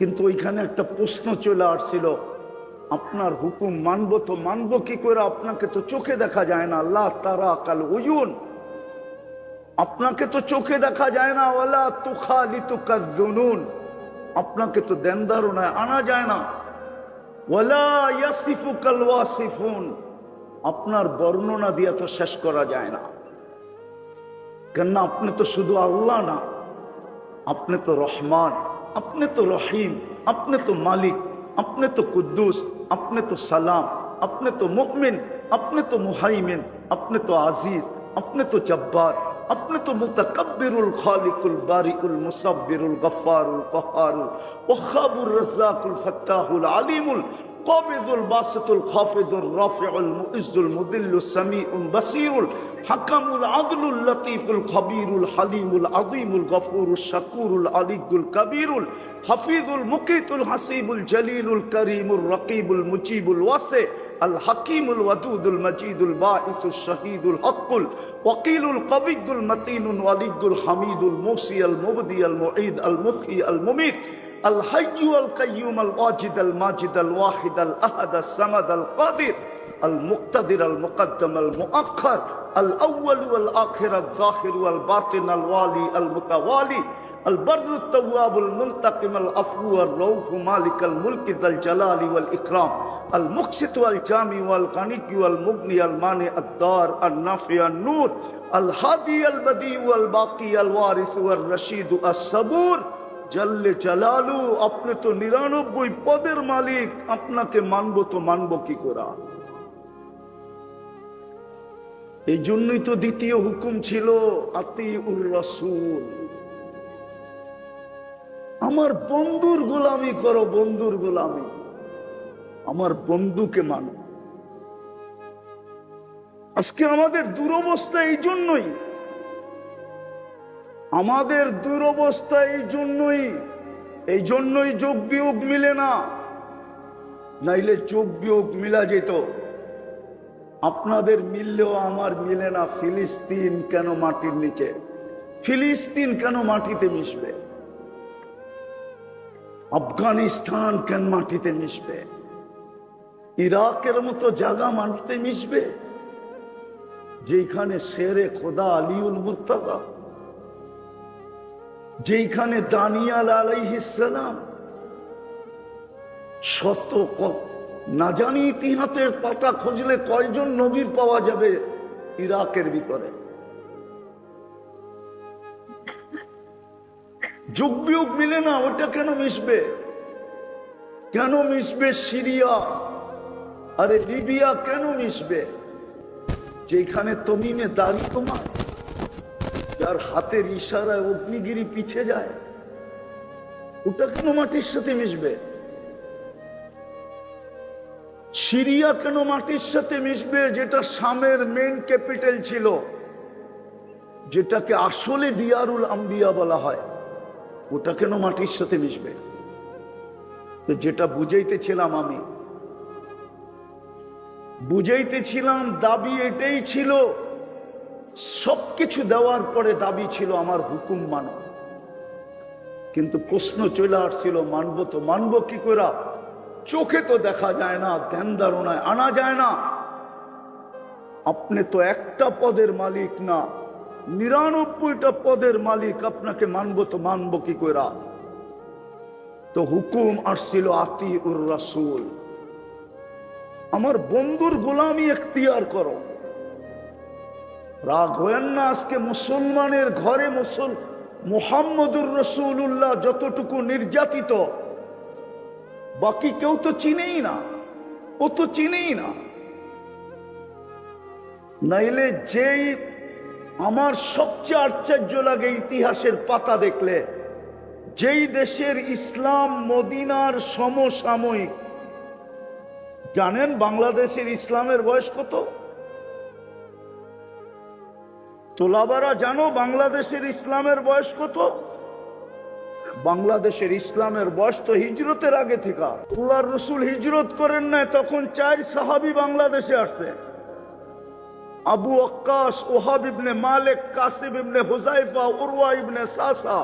কিন্তু ওইখানে একটা প্রশ্ন চলে আসছিল, আপনার হুকুম মানবো তো মানবো কি করে? আপনাকে তো চোখে দেখা যায় না, আল্লাহ তারা কাল উয়ুন, আপনাকে তো চোখে দেখা যায় না, ওয়ালা তুখালিতুকাজ জুনুন, আপনাকে তো ধ্যান ধারণায় আনা যায় না, ওয়ালা ইয়াসিফুকাল ওয়াসিফুন, আপনার বর্ণনা দিয়ে তো শেষ করা যায় না। কেন আপনি তো শুধু আল্লাহ না, আপনি তো রহমান, আপনি তো রহিম, আপনি তো মালিক, আপনি তো কুদ্দুস, আপনি তো সালাম, আপনি তো মুমিন, আপনি তো মুহাইমিন, আপনি তো আজিজ, আপনি তো জব্বার, আপনি তো মুতাকাব্বিরুল খালিকুল বারিউল মুসাব্বিরুল গফফারুল কহারুল ওয়াহাবুর রাজ্জাকুল ফাত্তাহুল আলিমুল কাবিদুল বাসিতুল খাফিদুর রাফিউল মুইজ্জুল মুদিল্লুস সামিউল বাসীরুল হাকামুল আদলুল লতীফুল খবীরুল হালিমুল আযীমুল গফুরুশ শাকুরুল আলিয়ুল কবীরুল হাফিজুল মুকিতুল হাসিবুল জলিলুল করিমুর রকিবুল মুজিবুল ওয়াসি আল হাকিমুল ওয়াদুদুল মজিদুল বাঈসুশ শাহীদুল হকুল ওয়াকিলুল কবিয়ুল মতিনুল ওয়ালিয়ুল হামিদুল মুসিয়াল মুবদিয়াল মুঈদ আল মুহয়ি আল মুমীত الحي القيوم الواجد الماجد الواحد الأحد الصمد القادر المقتدر المقدم المؤخر الأول والآخر الظاهر والباطن الوالي المتوالي البر التواب المنتقم العفو الرؤوف مالك الملك ذا الجلال والإكرام المقسط والجامع والغني والمغني المانع الدار النافع النور الهادي البديع والباقي الوارث والرشيد الصبور জাল্লে জালালু, আপনি তো ৯৯ পদের মালিক, আপনাকে মানবো তো মানবো কি করে? এই জন্যই তো দ্বিতীয় হুকুম ছিল আতিউর রাসূল, আমার বন্ধুর গোলামি করো, বন্ধুর গোলামি, আমার বন্ধুকে মানো। আজকে আমাদের দুরবস্থা এই জন্যই, আমাদের দুরবস্থা এই জন্যই যোগ বিয়োগ মিলে না, নাইলে যোগ বিয়োগ মিলা যেত। আপনাদের মিললেও আমার মিলে না। ফিলিস্তিন কেন মাটির নিচে? ফিলিস্তিন কেন মাটিতে মিশবে? আফগানিস্তান কেন মাটিতে মিশবে? ইরাকের মতো জায়গা মাটিতে মিশবে যেখানে শেরে খোদা আলীউল মুর্তজা, যেখানে দানিয়াল আলাইহিস সালাম, শত না জানি ইতিহাসের পাতা খুঁজলে কয়জন নবীর পাওয়া যাবে ইরাকের ভিতরে। যোগ বিয়োগ মিলে না, ওটা কেন মিশবে? কেন মিশবে সিরিয়া আরে লিবিয়া? কেন মিশবে? যেখানে তমিমে দাড়ি তোমার, যার হাতের ইশারায় অগ্নিগিরি পিছে যায়, ওটা কেন মাটির সাথে মিশবে? সিরিয়া কেন মাটির সাথে মিশবে? যেটা শামের মেইন ক্যাপিটাল ছিল, যেটাকে আসলে দিয়ারুল আম্বিয়া বলা হয়, ওটা কেন মাটির সাথে মিশবে? তো যেটা বুঝাইতেছিলাম আমি, বুঝাইতেছিলাম দাবি এটাই ছিল, সবকিছু দেওয়ার পরে দাবি ছিল আমার হুকুম মানো। কিন্তু প্রশ্ন চলে আসছিল, মানবো তো মানবো কি করে? চোখে তো দেখা যায় না, ধ্যান ধারণায় আনা যায় না। আপনি তো একটা পদের মালিক না, ৯৯টা পদের মালিক, আপনাকে মানবো তো মানবো কি করে? তো হুকুম আসছিল আতিউর রাসূল, আমার বন্ধুর গোলামি এখতিয়ার করো। রাগ হয়েন না, আজকে মুসলমানের ঘরে মুহাম্মদুর রাসূলুল্লাহ যতটুকু নির্যাতিত, বাকি কেউ তো চিনেই না, ও তো চিনেই না। নাইলে যেই আমার সবচেয়ে আশ্চর্য লাগে ইতিহাসের পাতা দেখলে, যেই দেশের ইসলাম মদিনার সমসাময়িক, জানেন বাংলাদেশের ইসলামের বয়স কত? তোলাবারা জানো বাংলাদেশের ইসলামের বয়স কত? বাংলাদেশের ইসলামের বয়স তো হিজরতের আগে থেকে। আল্লাহর রাসূল হিজরত করেন নাই, তখন 4 সাহাবী বাংলাদেশে আসছে, আবু ওয়াক্কাস, ওহাব ইবনে মালিক, কাসিম ইবনে হুযায়ফা, উরওয়া ইবনে সাসা।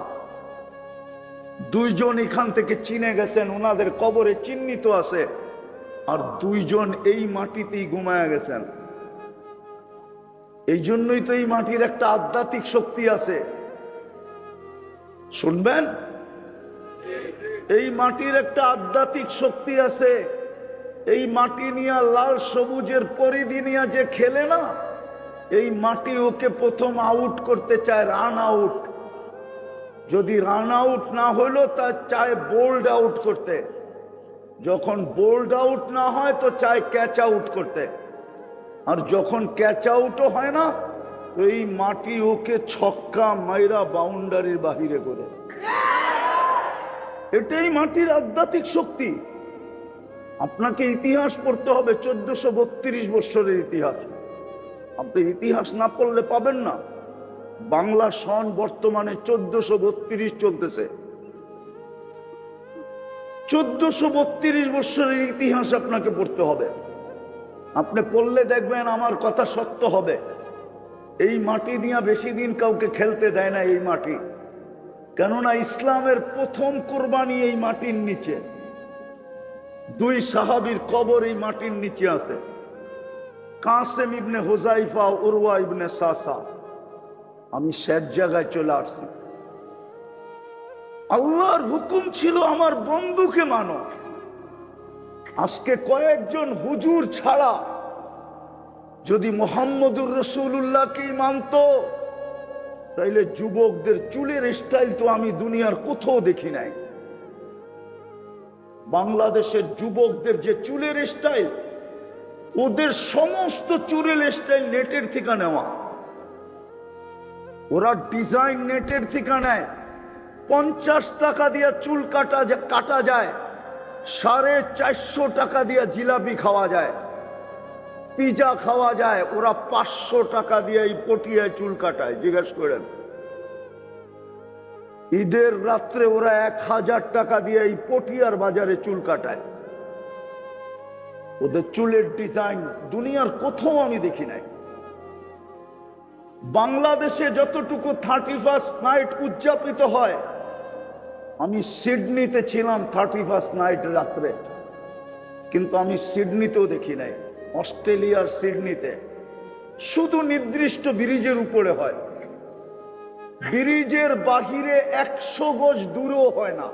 দুইজন এখান থেকে চিনে গেছেন, ওনাদের কবরে চিহ্নিত আছে, আর দুইজন এই মাটিতেই ঘুমায়া গেছেন। এই জন্যই তো এই মাটির একটা আধ্যাত্মিক শক্তি আছে। শুনবেন, এই মাটির একটা আধ্যাত্মিক শক্তি আছে। এই মাটি নিয়ে লাল সবুজের পরিধি নিয়ে যে খেলে না, এই মাটি ওকে প্রথম আউট করতে চায়, রান আউট। যদি রান আউট না হইলো তা চায় বোল্ড আউট করতে, যখন বোল্ড আউট না হয় তো চায় ক্যাচ আউট করতে, আর যখন ক্যাচ আউটও হয় না তো এই মাটি ওকে ছক্কা মাইরা বাউন্ডারির বাহিরে করে। এটাই মাটির আধ্যাত্মিক শক্তি। আপনাকে ইতিহাস পড়তে হবে, 1432 বছরের ইতিহাস। আপনি ইতিহাস না পড়লে পাবেন না। বাংলা সন বর্তমানে 1432 চলতেছে। 1432 বছরের ইতিহাস আপনাকে পড়তে হবে। আপনি পড়লে দেখবেন আমার কথা সত্য হবে। এই মাটি নিয়ে বেশি দিন কাউকে খেলতে দেয় না এই মাটি, কেননা ইসলামের প্রথম কোরবানি এই মাটির নিচে। দুই সাহাবীর কবর এই মাটির নিচে আছে, কাসেম ইবনে হুযাইফা, উরওয়া ইবনে সাসা। আমি শেষ জায়গায় চলে আসছি। আল্লাহর হুকুম ছিল আমার বন্ধুকে মানো। আজকে কয়েকজন হুজুর ছাড়া যদি মুহাম্মদুর রাসূলুল্লাহকে মানত, তাইলে যুবকদের চুলের স্টাইল তো আমি দুনিয়ার কোথাও দেখি নাই। বাংলাদেশের যুবকদের যে চুলের স্টাইল, ওদের সমস্ত চুলের স্টাইল নেটের থেকে নেওয়া। ওরা ডিজাইন নেটের থেকে নেয়। 50 টাকা দিয়ে চুল কাটা যায়, 450 টাকা দিয়ে জিলাপি খাওয়া যায়, পিজা খাওয়া যায়। ওরা 500 টাকা দিয়ে এই পটিয়ায় চুল কাটায়। জিজ্ঞেস করেন, ঈদের রাত্রে ওরা 1000 টাকা দিয়ে এই পটিয়ার বাজারে চুল কাটায়। ওদের চুলের ডিজাইন দুনিয়ার কোথাও আমি দেখি নাই। বাংলাদেশে যতটুকু 31st নাইট উদযাপিত হয়, আমি সিডনিতে ছিলাম 31st নাইট রাত্রে, কিন্তু আমি সিডনিতেও দেখি নাই। অস্ট্রেলিয়ার সিডনিতে শুধু নির্দিষ্ট ব্রিজের উপরে হয়, ব্রিজের বাহিরে 100 গজ দূরেও হয় না।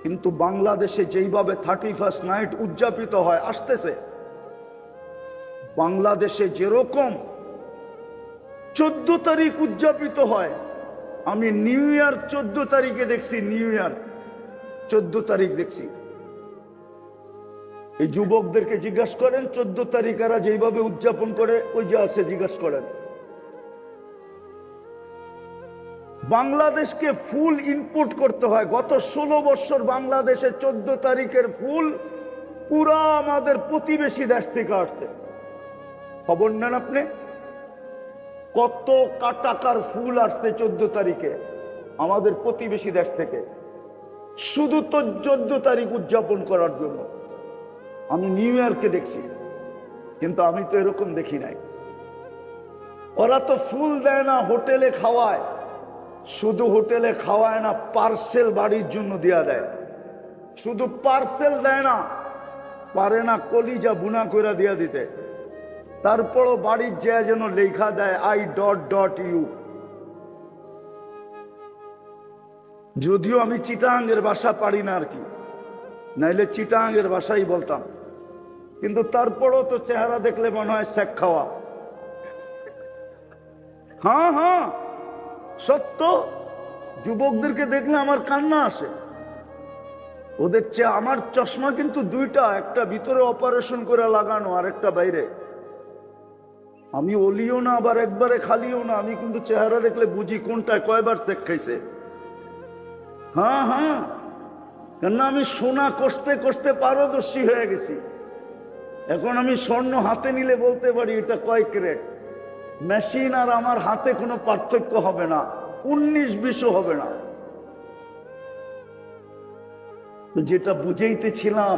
কিন্তু বাংলাদেশে যেইভাবে 31st নাইট উদযাপিত হয়, আসতেছে বাংলাদেশে যেরকম 14 তারিখ উদযাপিত হয়, আমি নিউ ইয়ার 14 তারিখে দেখছি, নিউ ইয়ার 14 তারিখ দেখছি। এই যুবকদেরকে জিজ্ঞাসা করেন 14 তারিখ এরা যেইভাবে উদযাপন করে, ওই যে আছে, জিজ্ঞাসা করেন। বাংলাদেশকে ফুল ইম্পোর্ট করতে হয়। গত 16 বছর বাংলাদেশে 14 তারিখের ফুল পুরা আমাদের প্রতিবেশী দেশ থেকে আসছে। খবর নেন আপনি, কত টাকার ফুল আসছে 14 তারিখে আমাদের প্রতিবেশী দেশ থেকে, শুধু তো 14 তারিখ উদযাপন করার জন্য। আমি নিউ ইয়র্কে দেখছি, কিন্তু আমি তো এরকম দেখি নাই। ওরা তো ফুল দেয় না, হোটেলে খাওয়ায়। শুধু হোটেলে খাওয়ায় না, পার্সেল বাড়ির জন্য দেয়া দেয়। শুধু পার্সেল দেয় না, পারে না কলিজা বুনা করে দিয়া দিতে। তারপরও বাড়ির যে যেন লেখা দেয় I.U। যদিও আমি চিটাঙ্গের ভাষা পারি না আর কি, নাইলে চিটাঙ্গের ভাষাই বলতাম, কিন্তু তারপরও তো চেহারা দেখলে মনে হয় শেখ খাওয়া। হ্যাঁ হ্যাঁ সত্য, যুবকদেরকে দেখলে আমার কান্না আসে। ওদের চেয়ে আমার চশমা কিন্তু দুইটা, একটা ভিতরে অপারেশন করে লাগানো আর একটা বাইরে। আমি অলিও না আবার একবারে খালিও না, আমি কিন্তু চেহারা দেখলে বুঝি কোনটায় কয়বার চেক খাইছে। হ্যাঁ হ্যাঁ, কেননা আমি সোনা কষতে কষতে পারদর্শী হয়ে গেছি। এখন আমি স্বর্ণ হাতে নিলে বলতে পারি এটা কয় ক্যারেট। মেশিন আর আমার হাতে কোনো পার্থক্য হবে না, 19-20 হবে না। যেটা বুঝাইতেছিলাম,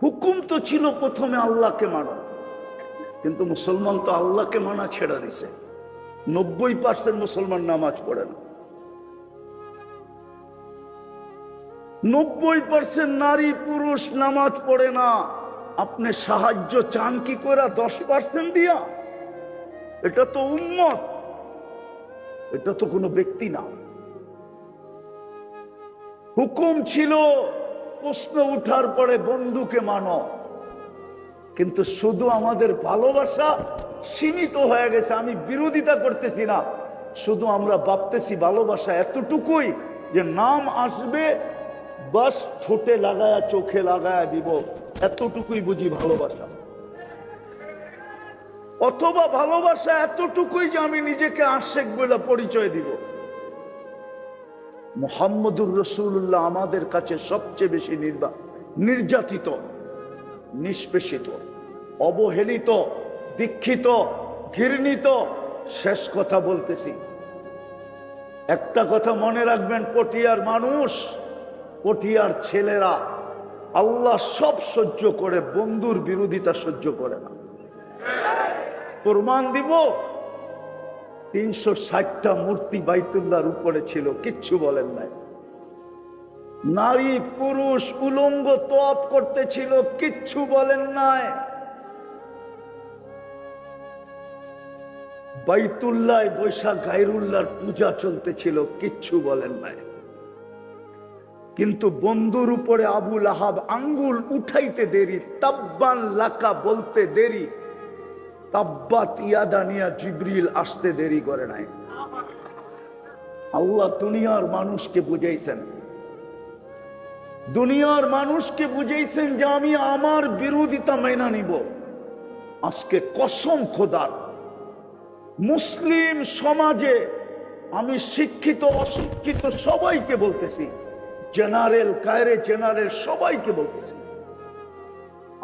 হুকুম তো ছিল প্রথমে আল্লাহকে মানো, কিন্তু মুসলমান তো আল্লাহকে মানা ছেড়ে দিছে। 90% মুসলমান নামাজ পড়ে না। 90% নারী পুরুষ নামাজ পড়ে না, আপনি সাহায্য চান কি করে 10% দিয়া? এটা তো উম্মত, এটা তো কোনো ব্যক্তি না। হুকুম ছিল প্রশ্ন উঠার পরে বন্ধুকে মানো, কিন্তু শুধু আমাদের ভালোবাসা সীমিত হয়ে গেছে। আমি বিরোধিতা করতেছি না, শুধু আমরা ভাবতেছি ভালোবাসা এতটুকুই যে নাম আসবে বাস ঠোঁটে লাগায়া চোখে লাগায়া দিব, এতটুকুই বুঝি ভালোবাসা। অথবা ভালোবাসা এতটুকুই যে আমি নিজেকে আশেক বলে পরিচয় দিব। মুহাম্মদুর রাসূলুল্লাহ আমাদের কাছে সবচেয়ে বেশি নির্যাতিত, নিষ্পেষিত, অবহেলিত, দীক্ষিত, ঘৃণিত। শেষ কথা বলতেছি, একটা কথা মনে রাখবেন, পটিয়ার মানুষ, পটিয়ার ছেলেরা আল্লাহ সব সহ্য করে, বন্ধুর বিরোধিতা সহ্য করে না। প্রমাণ দিব, 360টা মূর্তি বাইতুল্লাহর উপরে ছিল, কিচ্ছু বলেন নাই। নারী পুরুষ উলঙ্গ তওয়াফ করতেছিল, কিচ্ছু বলেন নাই। বাইতুল্লাহ বৈশাখ গায়রুল্লাহর পূজা চলতেছিল, কিচ্ছু বলেন নাই। কিন্তু বন্ধুর উপরে আবু লাহাব আঙ্গুল উঠাইতে দেরি, তাব্বান লাকা বলতে দেরি, তাব্বাত ইয়াদা নিয়া জিবরিল আসতে দেরি করে নাই। আল্লাহ দুনিয়ার মানুষকে বুঝাইছেন, দুনিয়ার মানুষকে বুঝাইছেন যে আমি আমার বিরোধিতা মেনে নিব। আজকে কসম খোদার, মুসলিম সমাজে আমি শিক্ষিত অশিক্ষিত সবাইকে বলতেছি, জেনারেল কায়রে জেনারেল সবাইকে বলতেছি,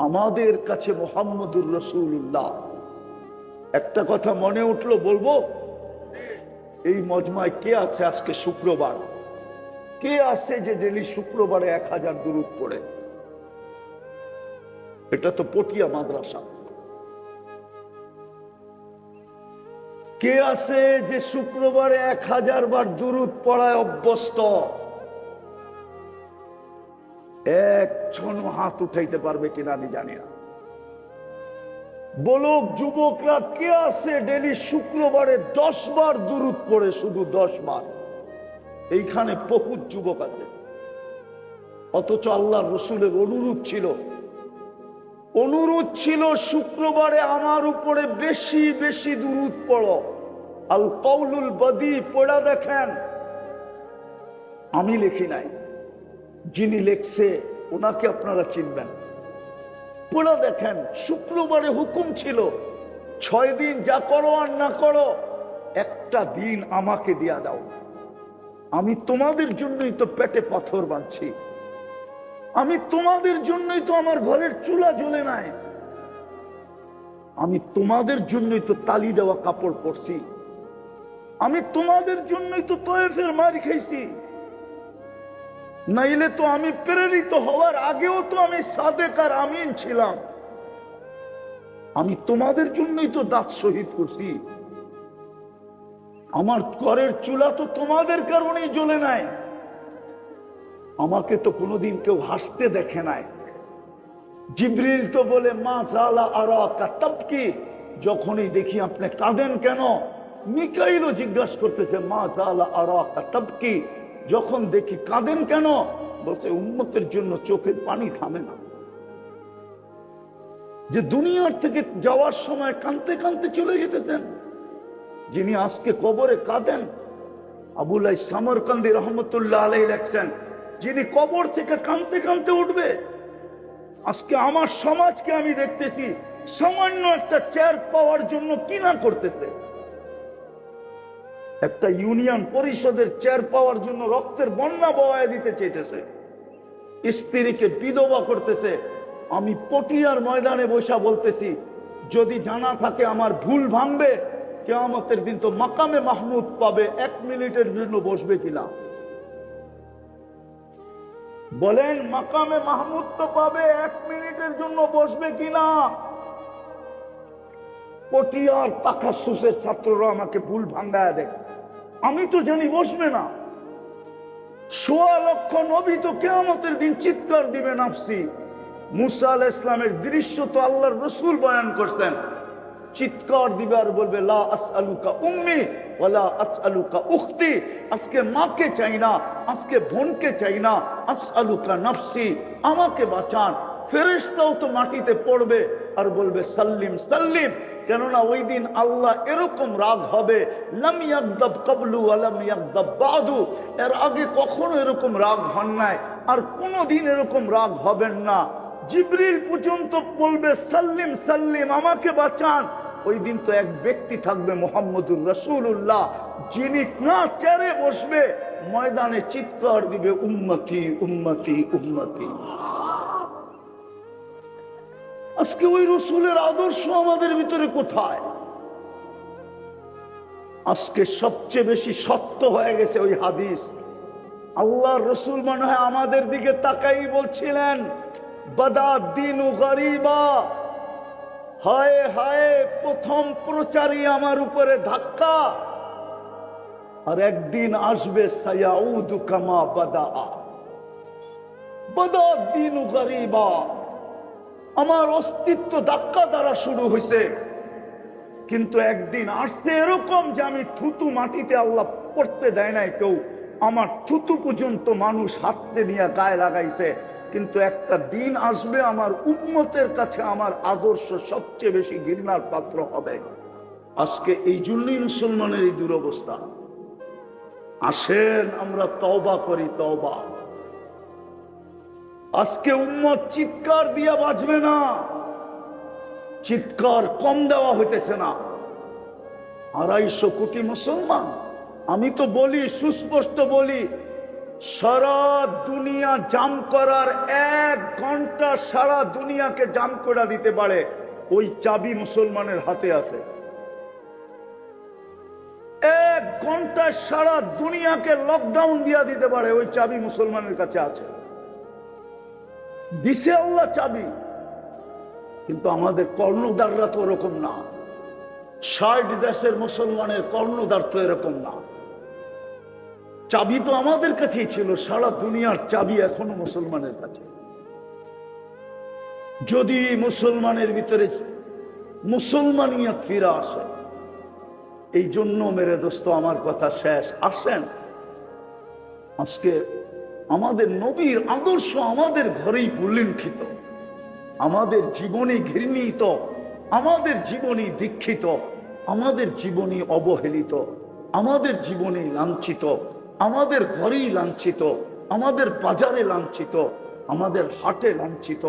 আমাদের কাছে মুহাম্মদুর রাসূলুল্লাহ। একটা কথা মনে উঠলো বলবো, এই মজমায় কে আছে আজকে শুক্রবার? কে আছে যে ডেলি শুক্রবারে 1000 দুরূদ পড়ে? এটা তো পটিয়া মাদ্রাসা। কে আছে যে শুক্রবারে 1000 বার দুরূদ পড়ায় অভ্যস্ত? একজন হাত উঠাইতে পারবে কিনা আমি জানি না। বলুক যুবকরা, কে আছে ডেলি শুক্রবারে 10 বার দুরূদ পড়ে? শুধু 10 বার। এইখানে বহুত যুবক আছে, অথচ আল্লাহর রাসূলের অনুরোধ ছিল শুক্রবারে আমার উপরে বেশি বেশি দুরূদ পড়ো। আল কাউলুল বাদী পড়া দেখেন, আমি লিখি নাই, যিনি লেখছে ওনাকে আপনারা চিনবেন। পড়া দেখেন, শুক্রবারে হুকুম ছিল 6 দিন যা করো আর না করো, একটা দিন আমাকে দিয়া দাও। আমি তোমাদের জন্যই তো পেটে পাথর বাঁধছি, আমি তোমাদের জন্যই তো আমার ঘরের চুলা জ্বলে নাই, আমি তোমাদের জন্যই তো তালি দেওয়া কাপড় পরছি, আমি তোমাদের জন্যই তো তয়েফের মার খাইছি। নাইলে তো আমি প্রেরিত হওয়ার আগেও তো আমি সাদেক আর আমিন ছিলাম। আমি তোমাদের জন্যই তো দাঁত শহীদ করছি। আমার ঘরের চুলা তো তোমাদের কারণেই জ্বলে নাই। আমাকে তো কোনোদিন কেউ হাসতে দেখে নাই। জিবরিল তো বলে মা জালা আরাকা তাবকি, যখনই দেখি আপনি কাঁদেন কেন? মিকাইলও জিজ্ঞাসা করতেছে মা জালা আরাকা তাবকি, যখন দেখি কাঁদেন কেন? বলছে উম্মতের জন্য চোখের পানি থামে না। যে দুনিয়ার থেকে যাওয়ার সময় কাঁদতে কাঁদতে চলে যেতেছেন, যিনি আজকে কবরে কাঁদেন, আবুলাই সামরকান্দি রহমতুল্লাহ আলাইহি লেখছেন, যিনি কবর থেকে কাঁদতে কাঁদতে উঠবে। আজকে আমার সমাজকে আমি দেখতেছি সামান্য একটা চেয়ার পাওয়ার জন্য কি না করতেছে। একটা ইউনিয়ন পরিষদের চেয়ার পাওয়ার জন্য রক্তের বন্যা বওয়ায় দিতে চাইতেছে, স্ত্রীকে বিধবা করতেছে। আমি পটিয়ার ময়দানে বসা বলতেছি, যদি জানা থাকে আমার ভুল ভাঙবে, কিয়ামতের দিন তো মাকামে মাহমুদ পাবে, 1 মিনিটের জন্য বসবে কিনা বলেন? মাকামে মাহমুদ তো পাবে, 1 মিনিটের জন্য বসবে কিনা? পটিয়ার তাকাসুসের ছাত্ররা আমাকে ভুল ভাঙ্গায় দেয়, আমি তো জানি বসবে না। সোয়া লক্ষ নবী তো কিয়ামতের দিন চিৎকার দিবে নাফসি। মুসা আলাইহিস সালামের দৃশ্য তো আল্লাহর রাসূল বয়ান করছেন, চিৎকার দিবে আর বলবে লা আসআলুকা উম্মি ওয়ালা আসআলুকা উখতি, আজকে মাকে চাই না, আজকে বোনকে চাই না, আসআলুকা নাফসি, আমাকে বাঁচান। ফেরেশতাও তো মাটিতে পড়বে আর বলবে সাল্লিম সাল্লিম, কেননা ওই দিন আল্লাহ এরকম রাগ হবে, লাম ইয়াগদাব ক্বাবলু ওয়া লাম ইয়াগদাব বাদু, এর আগে কখনো এরকম রাগ হন নাই আর কোনোদিন এরকম রাগ হবেন না। জিবরিল পর্যন্ত বলবে সাল্লিম সাল্লিম, আমাকে বাঁচান। ওই দিন তো এক ব্যক্তি থাকবে মুহাম্মদুর রাসূলুল্লাহ, যিনি না চেয়ারে বসবে, ময়দানে চিৎকার দিবে উম্মতি উম্মতি উম্মতি। আজকে ওই রসুলের আদর্শ আমাদের ভিতরে কোথায়? আজকে সবচেয়ে বেশি সত্য হয়ে গেছে ওই হাদিস। আল্লাহর রসুল মনে হয় আমাদের দিকে তাকাই বলছিলেন বাদা দিনু গরিবা, হায় হায় প্রথম প্রচারই আমার উপরে ধাক্কা, আর একদিন আসবে সায়াউদু কামা বাদা, বাদা দিনু গরিবা। আমার অস্তিত্ব ধাক্কা দ্বারা শুরু হয়েছে, কিন্তু একদিন আসছে এরকম যে আমি থুতু মাটিতে আল্লাহ পড়তে দেয় নাই কেউ, আমার থুতু পর্যন্ত মানুষ হাতে নিয়ে গায়ে লাগাইছে। কিন্তু একটা দিন আসবে আমার উম্মতের কাছে আমার আদর্শ সবচেয়ে বেশি ঘৃণার পাত্র হবে। আজকে এই জন্যই মুসলমানের এই দুরবস্থা। আসেন আমরা তওবা করি, তওবা। আজকে উম্মত চিৎকার দিয়া বাঁচবে না, চিৎকার কম দেওয়া হইতেছে না। 250 কোটি মুসলমান, আমি তো বলি, সুস্পষ্ট বলি, সারা দুনিয়া জাম করার 1 ঘন্টা সারা দুনিয়াকে জাম করে দিতে পারে, ওই চাবি মুসলমানের হাতে আছে। 1 ঘন্টা সারা দুনিয়াকে লকডাউন দিয়া দিতে পারে, ওই চাবি মুসলমানের কাছে আছে। দিছে আল্লাহ চাবি, কিন্তু আমাদের কর্ণধাররা তো ওরকম না। 60 দেশের মুসলমানের কর্ণধার তো এরকম না। চাবি তো আমাদের কাছেই ছিল, সারা দুনিয়ার চাবি এখনো মুসলমানের কাছে। যদি মুসলমানের ভিতরে মুসলমানিয়ত ফিরে আসে, এই জন্য মেরে দোস্ত আমার কথা শেষ। আসেন আজকে আমাদের নবীর আদর্শ আমাদের ঘরেই পুলিঙ্কিত, আমাদের জীবনে ঘৃণিত, আমাদের জীবনে দীক্ষিত, আমাদের জীবনে অবহেলিত, আমাদের জীবনে লাঞ্ছিত, আমাদের ঘরেই লাঞ্ছিত, আমাদের বাজারে লাঞ্ছিত, আমাদের হাটে লাঞ্ছিত,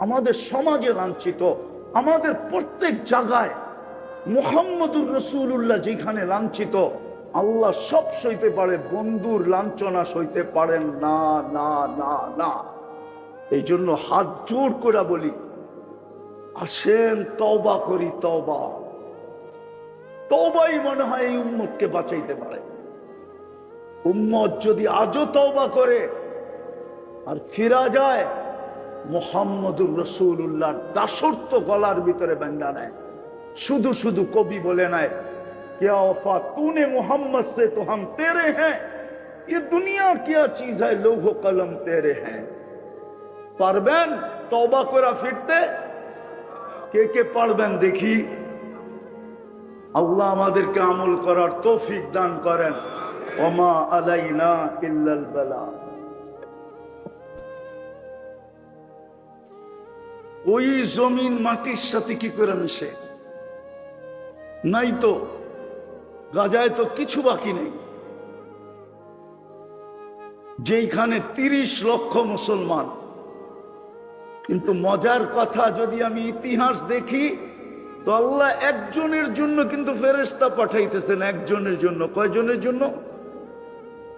আমাদের সমাজে লাঞ্ছিত, আমাদের প্রত্যেক জায়গায় মুহাম্মদুর রাসূলুল্লাহ যেখানে লাঞ্ছিত, আল্লাহ সব সইতে পারে, বন্ধুর লাঞ্ছনা সইতে পারেন না না না না। এই জন্য হাত জোর করে বলি, আসেন তওবা করি, তওবা। তওবাই মনে হয় এই উম্মতকে বাঁচাইতে পারে। উম্মত যদি আজও তওবা করে আর ফিরা যায়, মুহাম্মদুর রাসূলুল্লাহ দাসত্ব গলার ভিতরে বাঁধা নেয়। শুধু শুধু কবি বলে নাই क्या वफा तूने मोहम्मद से तो हम तेरे हैं, ये दुनिया क्या चीज है, लोगो कलम तेरे हैं। পারবেন তওবা করে ফিরতে? কে কে পারবেন দেখি? আল্লাহ আমাদেরকে আমল করার তৌফিক দান করেন। ওমা আলাইনা ইল্লাল বালা। ওই জমিন মাটির সাথে কি করে মিশে? নাই তো, গাজায় তো কিছু বাকি নেই। যেখানে 30 লক্ষ মুসলমান, কিন্তু মজার কথা, যদি আমি ইতিহাস দেখি তো আল্লাহ একজনের জন্য কিন্তু ফেরেশতা পাঠাইতেছেন, একজনের জন্য। কয়জনের জন্য?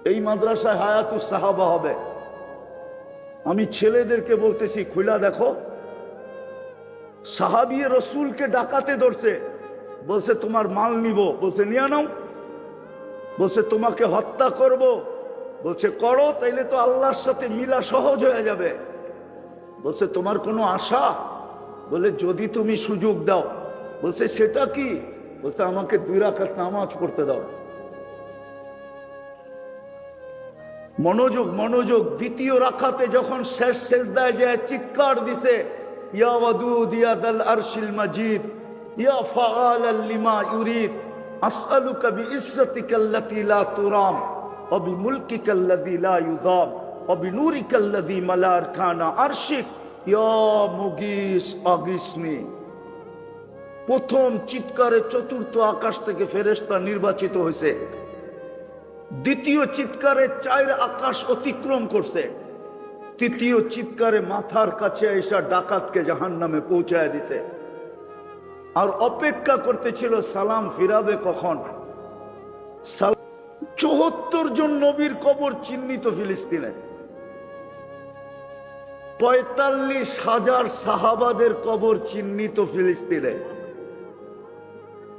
এই মাদ্রাসায় হায়াতুস সাহাবা হবে। আমি ছেলেদেরকে বলতেছি, খুলা দেখো, সাহাবী রাসূলকে ডাকাতে ধরছে, বলছে তোমার মাল নিব, বলছে নিয়ে নাও। বলছে তোমাকে হত্যা করব, বলছে করো, তাইলে তো আল্লাহর সাথে মিলা সহজ হয়ে যাবে। বলছে তোমার কোনো আশা? বলে যদি তুমি সুযোগ দাও। বলছে সেটা কি? বলছে আমাকে 2 রাকাত নামাজ পড়তে দাও। মনোযোগ মনোযোগ। দ্বিতীয় রাকাতে যখন শেষ সেজদায় যায় চিৎকার দিছে, ইয়া ওয়াদুদ ইয়া দাল আরশিল মাজিদ ইয়া ফাআলাল লিমা ইউরিদ আসআলুকা বিইজ্জাতিকাল্লাতী লা তুরাম ওয়া বিমুলকিকাল্লাযী লা ইউযাম ওয়া বিনূরিকাল্লাযী মালা আরকানা আরশিক ইয়া মুগীস আগিসনি। প্রথম চিৎকারে চতুর্থ আকাশ থেকে ফেরেশতা নির্বাচিত হয়েছে। দ্বিতীয় চিৎকারে 4 আকাশ অতিক্রম করছে। তৃতীয় চিৎকারে মাথার কাছে এসে ডাকাতকে জাহান্নামে পৌঁছায় দিছে। আর অপেক্ষা করতেছিল সালাম ফিরাবে কখন। 74 জন নবীর কবর চিহ্নিত ফিলিস্তিনে। 45,000 সাহাবাদের কবর চিহ্নিত ফিলিস্তিনে।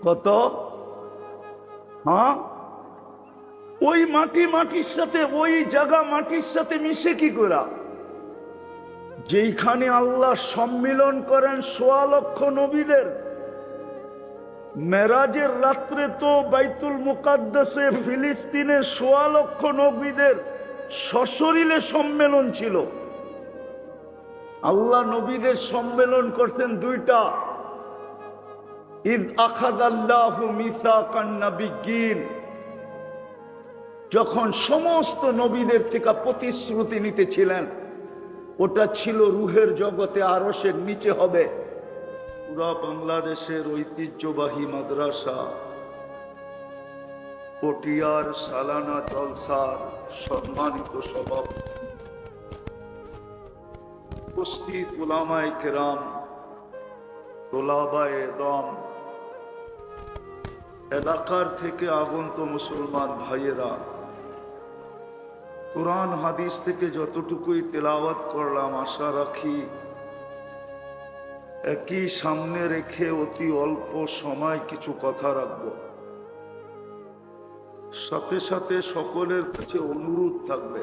কত? হ্যাঁ, ওই মাটির সাথে, ওই জায়গা মাটির সাথে মিশে কি করা? যেখানে আল্লাহ সম্মিলন করেন 1.25 লক্ষ নবীদের। মেরাজের রাত্রে তো বাইতুল মুকাদ্দাসে ফিলিস্তিনে 1.25 লক্ষ নবীদের সশরীরে সম্মেলন ছিল। আল্লাহ নবীদের সম্মেলন করছেন 2টা। ইদ আখাযাল্লাহু মিসাকান নাবিয়্যিন, যখন সমস্ত নবীদের থেকে প্রতিশ্রুতি নিতেছিলেন, ওটা ছিল রুহের জগতে, আরশের নিচে হবে। পুরা বাংলাদেশের ঐতিহ্যবাহী মাদ্রাসা পটিয়ার সালানা জলসার সম্মানিত সভাপতি, উপস্থিত উলামায়ে কেরাম, তোলাবায়ে দম, এলাকার থেকে আগন্ত মুসলমান ভাইয়েরা, কুরআন হাদিস থেকে যতটুকুই তেলাওয়াত করলাম, আশা রাখি একই সামনে রেখে অতি অল্প সময় কিছু কথা রাখব। সাথে সাথে সকলের কাছে অনুরোধ থাকবে,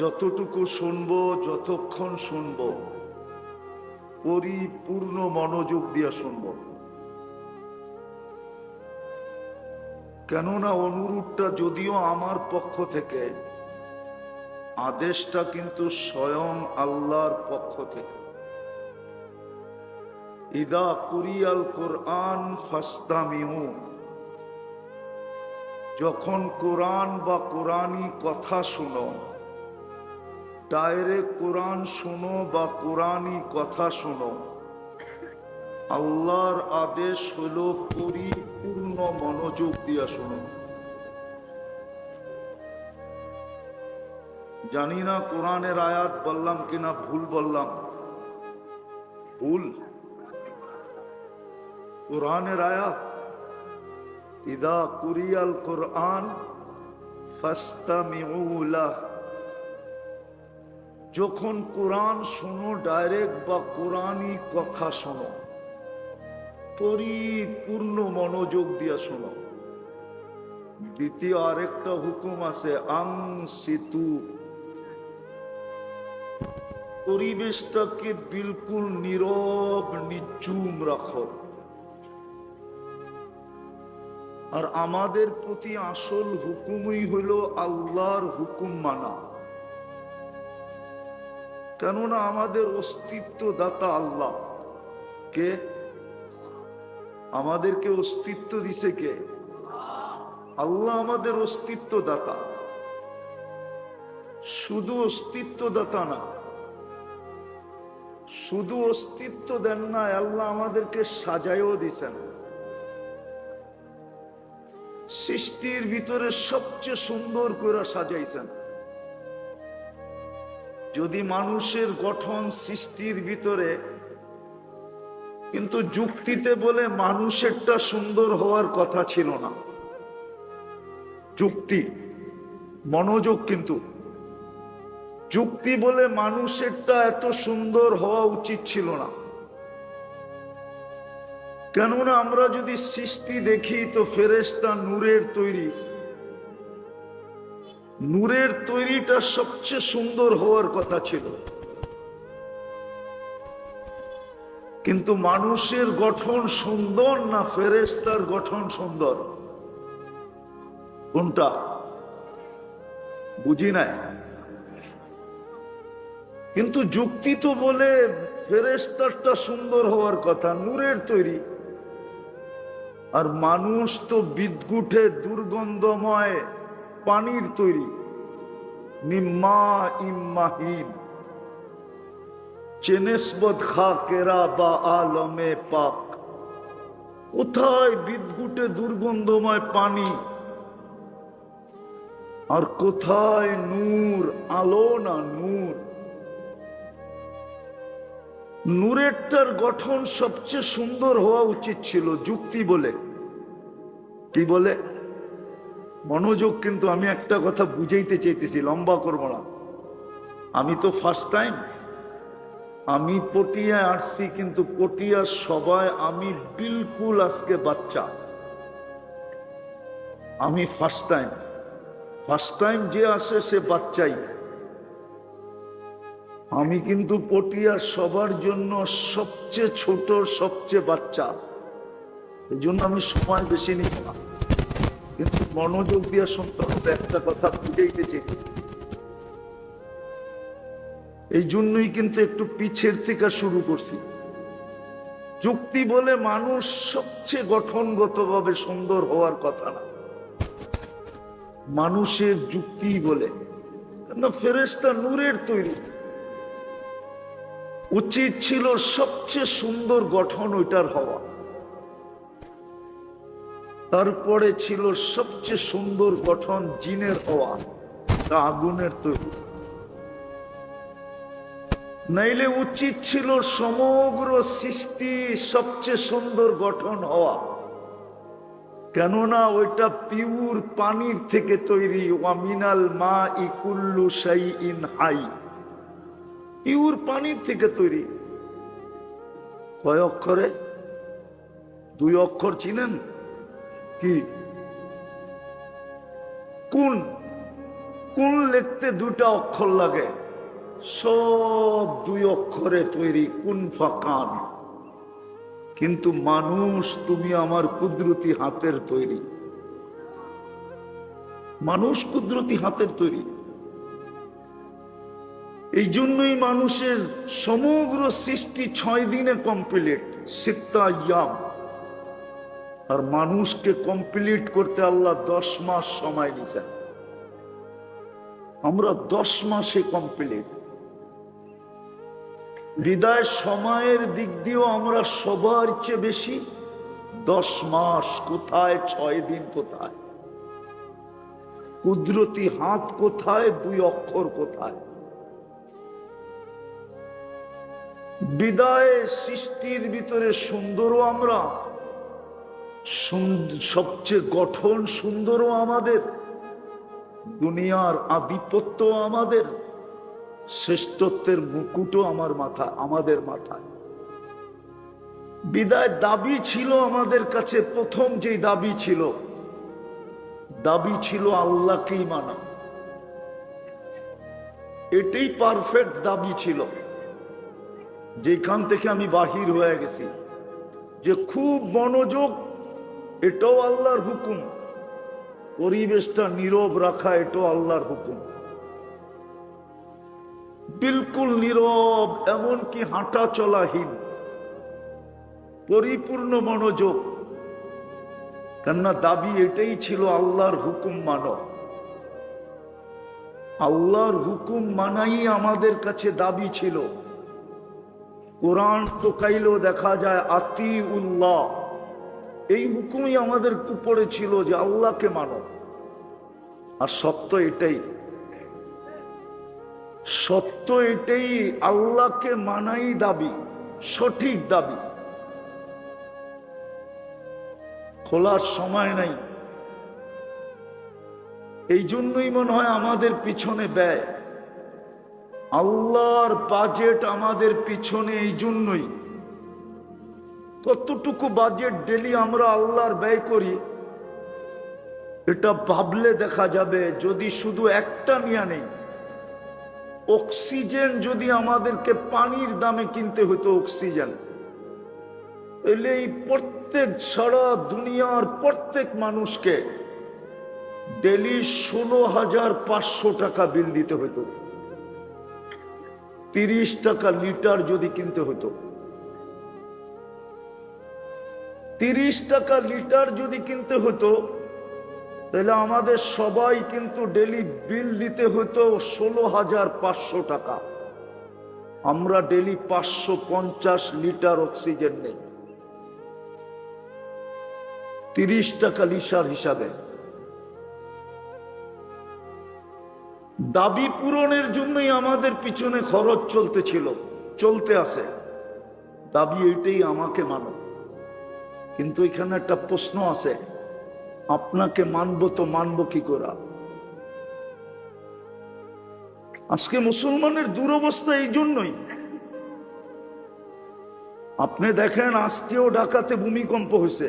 যতটুকু শুনবো, যতক্ষণ শুনবো, পরিপূর্ণ মনোযোগ দিয়ে শুনবো। কেননা অনুরোধটা যদিও আমার পক্ষ থেকে, আদেশটা কিন্তু স্বয়ং আল্লাহর পক্ষ থেকে। ইদা কুরিয়াল কোরআন ফাস্তামিউ, যখন কোরআন বা কোরআনী কথা শুনো, ডাইরেক্ট কোরআন শুনো বা কোরআনী কথা শুনো, আল্লাহর আদেশ হলো পরিপূর্ণ মনোযোগ দিয়া শুনো। জানি না কোরআনের আয়াত বললাম কিনা ভুল বললাম। ভুল? কোরআনের আয়াত ইদা কুরিয়াল কোরআন ফাস্তামিউ লাহ, যখন কোরআন শোনো ডাইরেক্ট বা কোরআনী কথা শোনো, পরিপূর্ণ মনোযোগ দিয়া শোনো। দ্বিতীয় আরেকটা হুকুম আছে, আনসিতু, পরিবেশটাকে বিলকুল নীরব নিঝুম রাখো। আর আমাদের প্রতি আসল হুকুমই হলো আল্লাহর হুকুম মানা। কেননা আমাদের অস্তিত্ব দাতা আল্লাহ। কে আমাদেরকে অস্তিত্ব দিছে? কে? আল্লাহ আমাদের অস্তিত্ব দাতা। শুধু অস্তিত্ব দাতা না, শুধু অস্তিত্ব দেন না, আল্লাহ আমাদেরকে সাজায়ও দিছেন। সৃষ্টির ভিতরে সবচেয়ে সুন্দর করে সাজাইছেন। যদি মানুষের গঠন সৃষ্টির ভিতরে, কিন্তু যুক্তিতে বলে মানুষেরটা সুন্দর হওয়ার কথা ছিল না। যুক্তি, মনোযোগ, কিন্তু যুক্তি বলে মানুষেরটা এত সুন্দর হওয়া উচিত ছিল না। কেননা আমরা যদি সৃষ্টি দেখি তো ফেরেশতা নূরের তৈরি। নূরের তৈরিটা সবচেয়ে সুন্দর হওয়ার কথা ছিল, কিন্তু মানুষের গঠন সুন্দর না ফেরেশতার গঠন সুন্দর? কোনটা? বুঝি না। কিন্তু যুক্তি তো বলে ফেরেশতাটা সুন্দর হওয়ার কথা, নূরের তৈরি। আর মানুষ তো বিদ্যুটে দুর্গন্ধময় পানির তৈরি, নিম্মা ইম্মাহিন চেনেসবত খাকেরা বা আলমে পাক। কোথায় বিদ্যুটে দুর্গন্ধময় পানি, আর কোথায় নূর, আলো না নূর। নূরেরটার গঠন সবচেয়ে সুন্দর হওয়া উচিত ছিল, যুক্তি বলে। কি বলে? মনোযোগ। কিন্তু আমি একটা কথা বুঝাইতে চাইতেছি, লম্বা করবো না। আমি তো ফার্স্ট টাইম, আমি পটিয়ায় আসছি, কিন্তু পটিয়ার সবাই আমি বিলকুল আজকে বাচ্চা। আমি ফার্স্ট টাইম যে আসে সে বাচ্চাই। আমি কিন্তু পটিয়ার সবার জন্য সবচেয়ে ছোট, সবচেয়ে বাচ্চা। এই জন্য আমি সময় বেশি নিই না, কিন্তু মনোযোগ দিয়ে শুনতে হবে। একটা কথা বুঝাইতে চাই, এই জন্যই কিন্তু একটু পিছের থেকে শুরু করছি। যুক্তি বলে মানুষ সবচেয়ে গঠনগতভাবে সুন্দর হওয়ার কথা না, মানুষের যুক্তি বলে। কেন? ফেরেশতা নূরের তৈরি, উচিত ছিল সবচেয়ে সুন্দর গঠন ওইটার হওয়া। তারপরে ছিল সবচেয়ে সুন্দর গঠন জিনের হওয়া, তা আগুনের তৈরি। নাইলে উচিত ছিল সমগ্র সৃষ্টি সবচেয়ে সুন্দর গঠন হওয়া, কেননা ওইটা পিওর পানির থেকে তৈরি। ওয়ামিনাল মা ইকুল্লু শাইইন হাই, পিওর পানির থেকে তৈরি। কয় অক্ষরে? 2 অক্ষর চিনেন কি? কুন। কুন লিখতে 2টা অক্ষর লাগে, সব 2 অক্ষরে তৈরি, কুন ফাকান। কিন্তু মানুষ, তুমি আমার কুদরতি হাতের তৈরি। মানুষ কুদরতি হাতের তৈরি। এই জন্যই মানুষের সমগ্র সৃষ্টি 6 দিনে কমপ্লিট, 6 আইয়াম। আর মানুষকে কমপ্লিট করতে আল্লাহ 10 মাস সময় দিয়েছেন। আমরা 10 মাসে কমপ্লিট। হৃদয় সময়ের দিক দিয়েও আমরা সবার চেয়ে বেশি। 10 মাস কোথায়, 6 দিন কোথায়? কুদরতি হাত কোথায়, 2 অক্ষর কোথায়? বিদায় সৃষ্টির ভিতরে সুন্দরও আমরা, সবচেয়ে গঠন সুন্দরও আমাদের, দুনিয়ার আধিপত্য আমাদের, শ্রেষ্ঠত্বের মুকুটও আমাদের মাথায়। বিদায় দাবি ছিল আমাদের কাছে, প্রথম যে দাবি ছিল আল্লাহকেই মানা। এটাই পারফেক্ট দাবি ছিল। যেখান থেকে আমি বাহির হয়ে গেছি, যে খুব মনোযোগ, এটাও আল্লাহর হুকুম। পরিবেশটা নীরব রাখা, এটাও আল্লাহর হুকুম। বিলকুল নীরব, এমনকি হাঁটা চলাহীন, পরিপূর্ণ মনোযোগ। কেননা দাবি এটাই ছিল, আল্লাহর হুকুম মানো। আল্লাহর হুকুম মানাই আমাদের কাছে দাবি ছিল। কোরআন তোকাইলেও দেখা যায় আতিউল্লাহ, এই হুকুমই আমাদের উপরে ছিল যে আল্লাহকে মানো। আর সত্য এটাই, আল্লাহকে মানাই দাবি, সঠিক দাবি। খোলার সময় নাই। এই জন্যই মনে হয় আমাদের পিছনে ব্যয়, আল্লাহর বাজেট আমাদের পিছনে। এই জন্যই কতটুকু বাজেট ডেলি আমরা আল্লাহর ব্যয় করি, এটা ভাবলে দেখা যাবে। যদি শুধু একটা নিয়ে নেই, অক্সিজেন যদি আমাদেরকে পানির দামে কিনতে হতো, অক্সিজেন, তাহলে এই প্রত্যেক সারা দুনিয়ার প্রত্যেক মানুষকে ডেলি 16,500 টাকা বিল দিতে হতো। 30 টাকা লিটার যদি কিনতে হতো, 30 টাকা লিটার যদি কিনতে হতো, তাহলে আমাদের সবাই কিন্তু ডেলি বিল দিতে হতো 16,500 টাকা। আমরা ডেলি 550 লিটার অক্সিজেন নেই, 30 টাকা লিটার হিসাবে। দাবি পূরণের জন্যই আমাদের পিছনে খরচ চলতেছিল, চলতে আছে। দাবি এইটাই, আমাকে মানো। কিন্তু এখানে একটা প্রশ্ন আছে, আপনাকে মানবো তো মানবো কি করে? আজকে মুসলমানের দুরবস্থা এই জন্যই। আপনি দেখেন, আজকেও ঢাকাতে ভূমিকম্প হয়েছে,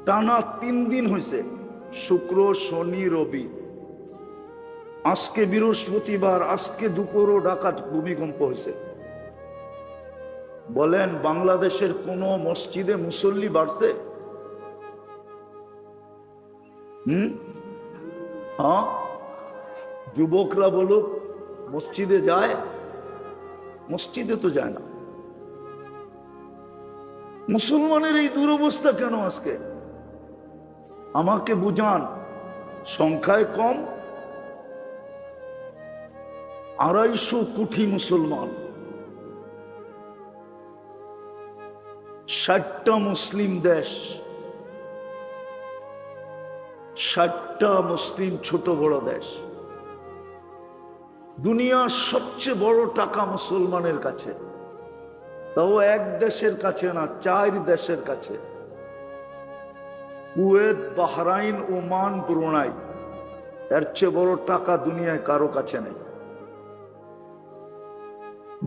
টানা 3 দিন হয়েছে, শুক্র শনি রবি। আজকে বৃহস্পতিবার, আজকে দুপুরও ঢাকা ভূমিকম্প হয়েছে। বলেন, বাংলাদেশের কোন মসজিদে মুসল্লি বাড়ছে? হ্যাঁ, যুবকরা বলুক, মসজিদে যায়? মসজিদে তো যায় না। মুসলমানের এই দুরবস্থা কেন আজকে? আমাকে বুঝান। সংখ্যায় কম, 250 কোটি মুসলমান, 60টা মুসলিম দেশ, 60টা মুসলিম ছোট বড় দেশ। দুনিয়ার সবচেয়ে বড় টাকা মুসলমানের কাছে, তাও এক দেশের কাছে না, 4 দেশের কাছে। কুয়েত, বাহরাইন, ওমান, ব্রুনাই, এর চেয়ে বড় টাকা দুনিয়ায় কারো কাছে নেই।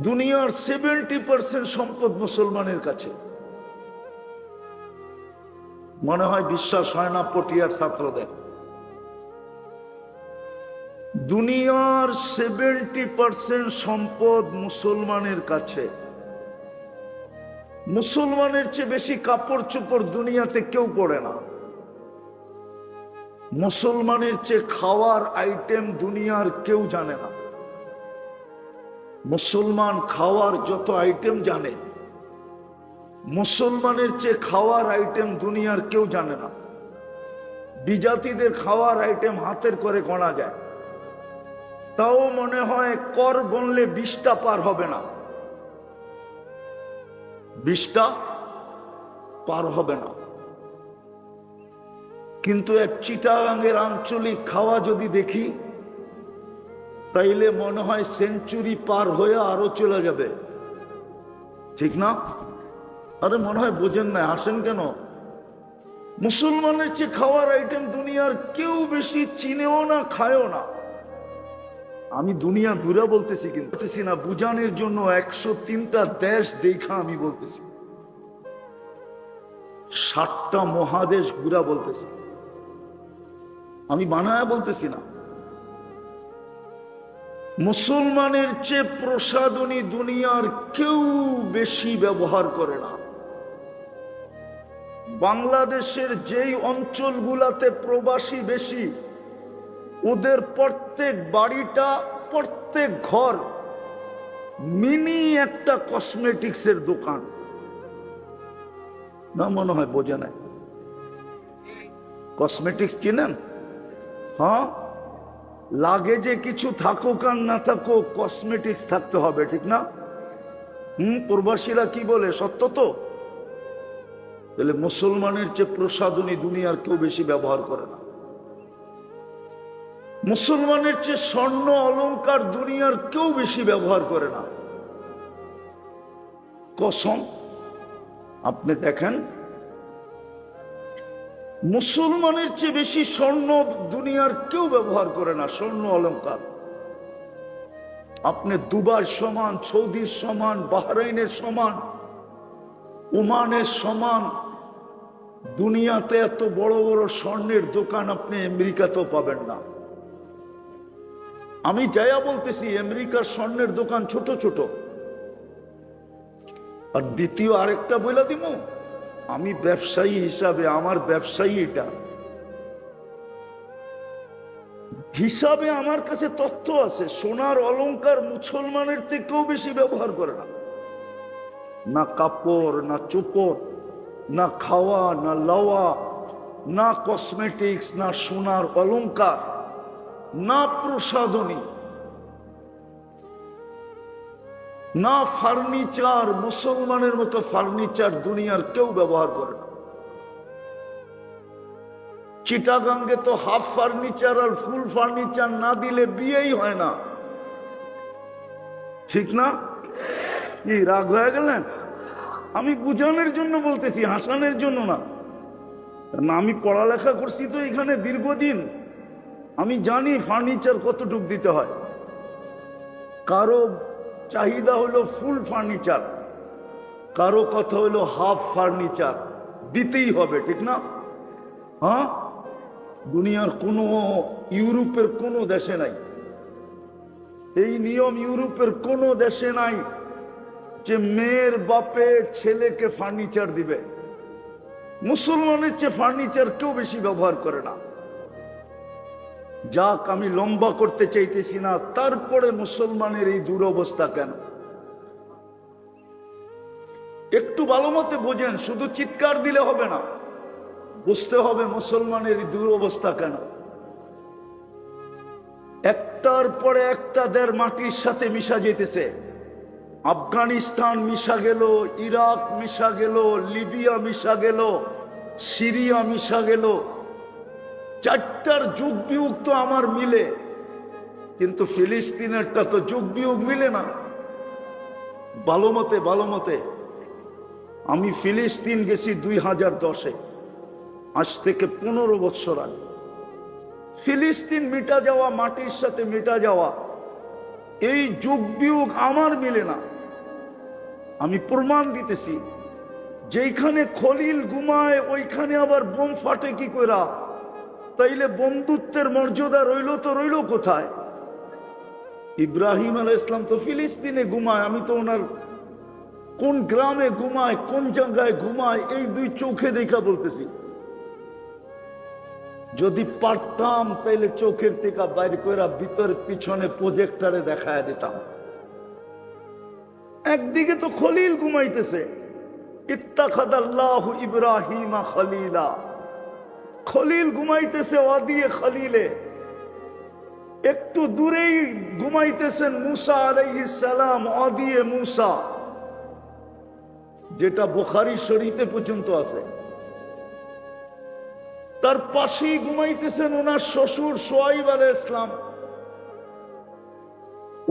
দুনিয়ার 70% সম্পদ মুসলমানের কাছে। মনে হয় বিশ্বাস হয় না পটিয়ার ছাত্রদের। দুনিয়ার 70% সম্পদ মুসলমানের কাছে। মুসলমানের চেয়ে বেশি কাপড় চোপড় দুনিয়াতে কেউ পড়ে না। মুসলমানের চেয়ে খাওয়ার আইটেম দুনিয়ার কেউ জানে না। মুসলমান খাওয়ার যত আইটেম জানে, মুসলমানের চেয়ে খাওয়ার আইটেম দুনিয়ার কেউ জানে না। বিজাতিদের খাওয়ার আইটেম হাতের করে গোনা যায়, তাও মনে হয় কর গণলে 20টা পার হবে না, 20টা পার হবে না। কিন্তু এক চিটাগাঙ্গের আঞ্চলিক খাওয়া যদি দেখি, তাইলে মনে হয় সেঞ্চুরি পার হয়ে আরো চলে যাবে, ঠিক না? আরে মনে হয় বোঝেন না, আসেন কেন? মুসলমানের চেয়ে খাওয়ার আইটেম দুনিয়ার কেউ বেশি চিনেও না, খায়ও না। আমি দুনিয়া ঘুরে বলতেছি, কিন্তু বলতেছি না বুঝানোর জন্য। 103টা দেশ দেখা আমি বলতেছি, 7টা মহাদেশ ঘুরা বলতেছি, আমি বানায় বলতেছি না। মুসলমানের চেয়ে প্রসাধনী দুনিয়ার কেউ বেশি ব্যবহার করে না। বাংলাদেশের যেই অঞ্চলগুলাতে প্রবাসী বেশি, ওদের প্রত্যেক বাড়িটা, প্রত্যেক ঘর মিনি একটা কসমেটিক্সের দোকান। না, মনে হয় বোঝে নাই। কসমেটিক্স চিনেন? হ্যাঁ, লাগে যে কিছু থাকুক আর না থাকুক, কসমেটিক্স থাকতে হবে, ঠিক না? প্রবাসীরা কি বলে, সত্য তো? তাহলে মুসলমানের চেয়ে প্রসাধনী দুনিয়ার কেউ বেশি ব্যবহার করে না। মুসলমানের চেয়ে স্বর্ণ অলংকার দুনিয়ার কেউ বেশি ব্যবহার করে না। কসম, আপনি দেখেন, মুসলমানের চেয়ে বেশি স্বর্ণ দুনিয়ার কেউ ব্যবহার করে না, স্বর্ণ অলংকার। আপনি দুবার সমান, সৌদির সমান, বাহরাইনের সমান, ওমানের সমান, দুনিয়াতে এত বড় বড় স্বর্ণের দোকান আপনি আমেরিকাতেও পাবেন না। আমি যাইয়া বলতেছি, আমেরিকার স্বর্ণের দোকান ছোট ছোট। আর দ্বিতীয় আরেকটা বলে দিব, আমি ব্যবসায়ী হিসাবে, আমার ব্যবসায়ী এটা, হিসাবে আমার কাছে তথ্য আছে, সোনার অলংকার মুসলমানের থেকেও বেশি ব্যবহার করে না। না কাপড়, না চোপড়, না খাওয়া, না লওয়া, না কসমেটিক্স, না সোনার অলংকার, না প্রসাধনী, না ফার্নিচার। মুসলমানের মতো ফার্নিচার দুনিয়ার কেউ ব্যবহার করে না। চিটাগাঙ্গে তো হাফ ফার্নিচার আর ফুল ফার্নিচার না দিলে বিয়েই হয় না, ঠিক না? কি রাগ হয়ে গেলেন? আমি বুঝানোর জন্য বলতেছি, হাসানের জন্য না। আমি পড়ালেখা করছি তো এখানে দীর্ঘদিন, আমি জানি ফার্নিচার কতটুক দিতে হয়। কারো চাহিদা হলো ফুল ফার্নিচার, কারো কথা হলো হাফ ফার্নিচার, দিতেই হবে, ঠিক না? হ্যাঁ, দুনিয়ার কোনো ইউরোপের কোনো দেশে নাই এই নিয়ম, ইউরোপের কোনো দেশে নাই যে মেয়ের বাপে ছেলেকে ফার্নিচার দিবে। মুসলমানের চেয়ে ফার্নিচার কেউ বেশি ব্যবহার করে না। যাক, আমি লম্বা করতে চাইতেছি না, তারপরে মুসলমানের এই দুরবস্থা কেন একটু ভালো মতে বোঝেন। শুধু চিৎকার দিলে হবে না, বুঝতে হবে মুসলমানের এই দুরবস্থা কেন। একটার পরে একটা দেড় মাটির সাথে মিশা যেতেছে। আফগানিস্তান মিশা গেল, ইরাক মিশা গেল, লিবিয়া মিশা গেল, সিরিয়া মিশা গেল। চারটার যুগ বিয়োগ তো আমার মিলে, কিন্তু ফিলিস্তিনেরটা তো যুগ বিয়োগ মিলে না। ভালো মতে আমি ফিলিস্তিন গেছি 2010-এ, আজ থেকে 15 বছর আগে। ফিলিস্তিন মিটা যাওয়া, মাটির সাথে মিটা যাওয়া, এই যুগ বিয়োগ আমার মিলে না। আমি প্রমাণ দিতেছি। যেখানে খলিল ঘুমায় ওইখানে আবার বোম ফাটে কি করে? তাইলে বন্ধুত্বের মর্যাদা রইল তো রইল কোথায়? ইব্রাহিম আলাইহিস সালাম তো ফিলিস্তিনে ঘুমায়, আমি তো ওনার কোন গ্রামে ঘুমায়, কোন জায়গায় ঘুমায়, এই দুই চোখে দেখা বলতেছি। যদি পারতাম তাইলে চোখের থেকে বাইরে করে ভিতর পিছনে প্রজেক্টরে দেখায় দিতাম। একদিকে তো খলিল ঘুমাইতেছে, ইত্তাখাযাল্লাহু ইব্রাহিমা খলিলা, খলিল ঘুমাইতেছে ওয়াদিয়ে খলিলে। একটু দূরেই ঘুমাইতেছেন মুসা আলাইহিস সালাম ওয়াদিয়ে মুসা, যেটা বুখারী শরীফে পর্যন্ত আছে। তার পাশেই ঘুমাইতেছেন ওনার শ্বশুর শুআইব আলাইহিস সালাম,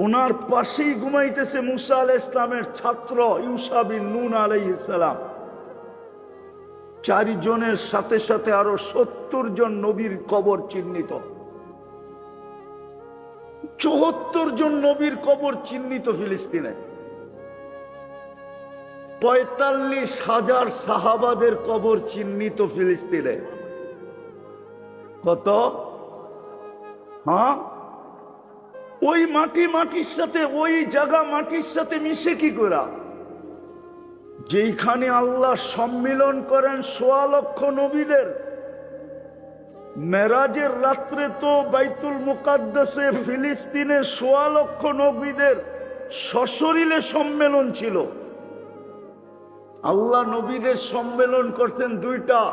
ওনার পাশেই ঘুমাইতেছে মুসা আলাইহিস সালামের ছাত্র ইউশা বিন নুন আলাইহিস সালাম। 4 জনের সাথে সাথে আরো 70 জন নবীর কবর চিহ্নিত, 74 জন নবীর কবর চিহ্নিত ফিলিস্তিনে। 45,000 সাহাবাদের কবর চিহ্নিত ফিলিস্তিনে। কত? হ্যাঁ, ওই মাটির সাথে, ওই জায়গা মাটির সাথে মিশে কি করে? যেখানে আল্লাহ সম্মিলন করেন 1.25 লক্ষ নবীদের। মেরাজের রাত্রে তো বাইতুল মুকাদ্দাসে ফিলিস্তিনে 1.25 লক্ষ নবীদের সশরীরে সম্মেলন ছিল। আল্লাহ নবীদের সম্মেলন করছেন 2টা।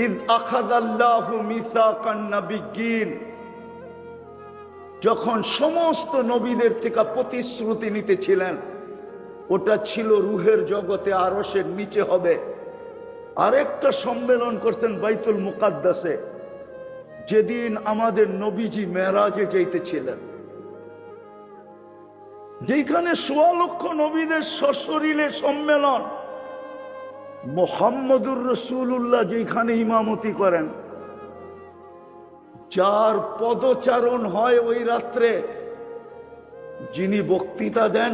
ইদ আখাযাল্লাহু মিসাকান নাবিয়্যিন, যখন সমস্ত নবীদের থেকে প্রতিশ্রুতি নিতেছিলেন, ওটা ছিল রুহের জগতে, আরশের নিচে হবে। আরেকটা সম্মেলন করছেন বাইতুল মুকাদ্দাসে, যেদিন আমাদের নবীজি মেরাজে যাইতেছিলেন, যেখানে 1.25 লক্ষ নবীদের সশরীরে সম্মেলন। মুহাম্মদুর রাসূলুল্লাহ যেখানে ইমামতি করেন, যার পদচারণ হয় ওই রাত্রে, যিনি বক্তৃতা দেন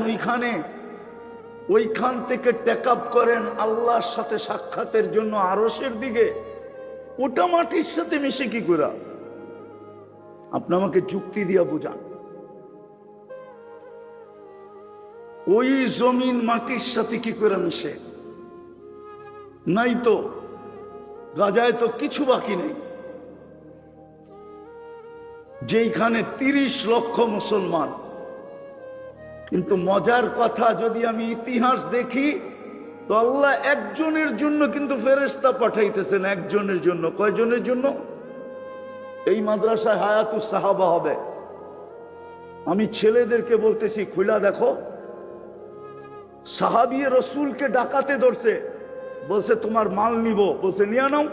ওইখান থেকে টেক আপ করেন আল্লাহর সাথে সাক্ষাতের জন্য আরশের দিকে। ওটা মাটির সাথে মিশে কি করে? আপনি আমাকে যুক্তি দিয়া বুঝান। ওই জমিন মাটির সাথে কি করে মিশে? নাই তো, গাজায় তো কিছু বাকি নেই। যেখানে 30 লক্ষ মুসলমান। কিন্তু মজার কথা, যদি আমি ইতিহাস দেখি তো আল্লাহ একজনের জন্য কিন্তু ফেরেশতা পাঠাইতেছেন, একজনের জন্য। কয়জনের জন্য? এই মাদ্রাসায় হায়াতুস সাহাবা হবে। আমি ছেলেদেরকে বলতেছি, খুলা দেখো, সাহাবী রসুলকে ডাকাতে ধরছে, বলছে তোমার মাল নিব, বলছে নিয়ে নাও।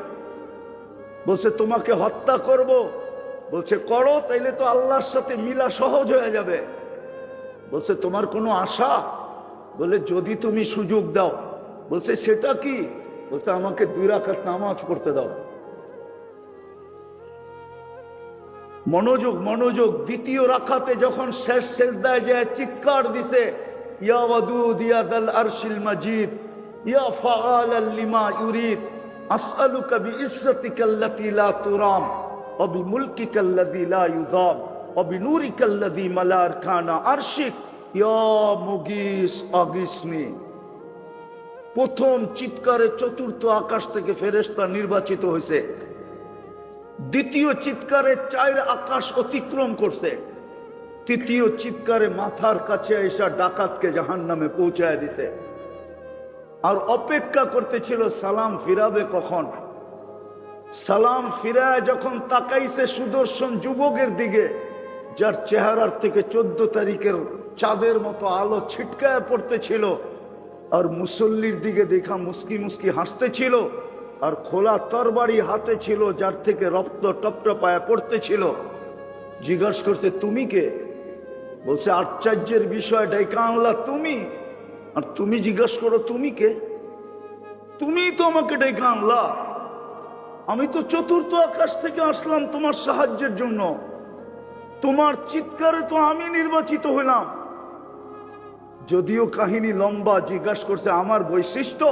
বলছে তোমাকে হত্যা করব, বলছে করো, তাইলে তো আল্লাহর সাথে মিলা সহজ হয়ে যাবে। বলছে তোমার কোনো আশা? বলে যদি তুমি সুযোগ দাও। বলছে সেটা কি? বলছে আমাকে 2 রাকাত নামাজ পড়তে দাও। মনোযোগ, মনোযোগ। দ্বিতীয় রাকাতে যখন শেষ সেজদায় যায় চিৎকার দিছে, ইয়া ওয়াদুদ ইয়া দাল আরশিল মাজিদ ইয়া ফাআলাল লিমা ইউরিদ আসআলুকা বিইজ্জাতিকাল্লাতী লা তুরাম ওয়া বিমুলকিকাল্লাযী লা ইউযাম ওয়া বিনূরিকাল্লাযী মালা আরকানা আরশিক ইয়া মুগীস আগিসনি। প্রথম চিৎকারে চতুর্থ আকাশ থেকে ফেরেশতা নির্বাচিত হয়েছে। দ্বিতীয় চিৎকারে 4 আকাশ অতিক্রম করছে। তৃতীয় চিৎকারে মাথার কাছে এসে ডাকাতকে জাহান্নামে পৌঁছায় দিছে। আর অপেক্ষা করতেছিল সালাম ফিরাবে কখন। সালাম ফিরায় যখন তাকাইছে সুদর্শন যুবকের দিকে, যার চেহারার থেকে 14 তারিখের চাঁদের মতো আলো ছিটকায় পড়তেছিল, আর মুসল্লির দিকে দেখা মুস্কি মুস্কি হাসতেছিল, আর খোলা তরবারি হাতে ছিল যার থেকে রক্ত টপটপায়া পড়তেছিল। জিজ্ঞাসা করছে তুমি কে? বলছে আশ্চর্যের বিষয়, ডাইকা আনলা তুমি, আর তুমি জিজ্ঞাসা করো তুমি কে? তুমি তো আমাকে ডাইকা আনলা, আমি তো চতুর্থ আকাশ থেকে আসলাম তোমার সাহায্যের জন্য, তোমার চিৎকারে তো আমি নির্বাচিত হইলাম। যদিও কাহিনী লম্বা। জিজ্ঞাসা করছে আমার বৈশিষ্ট্য?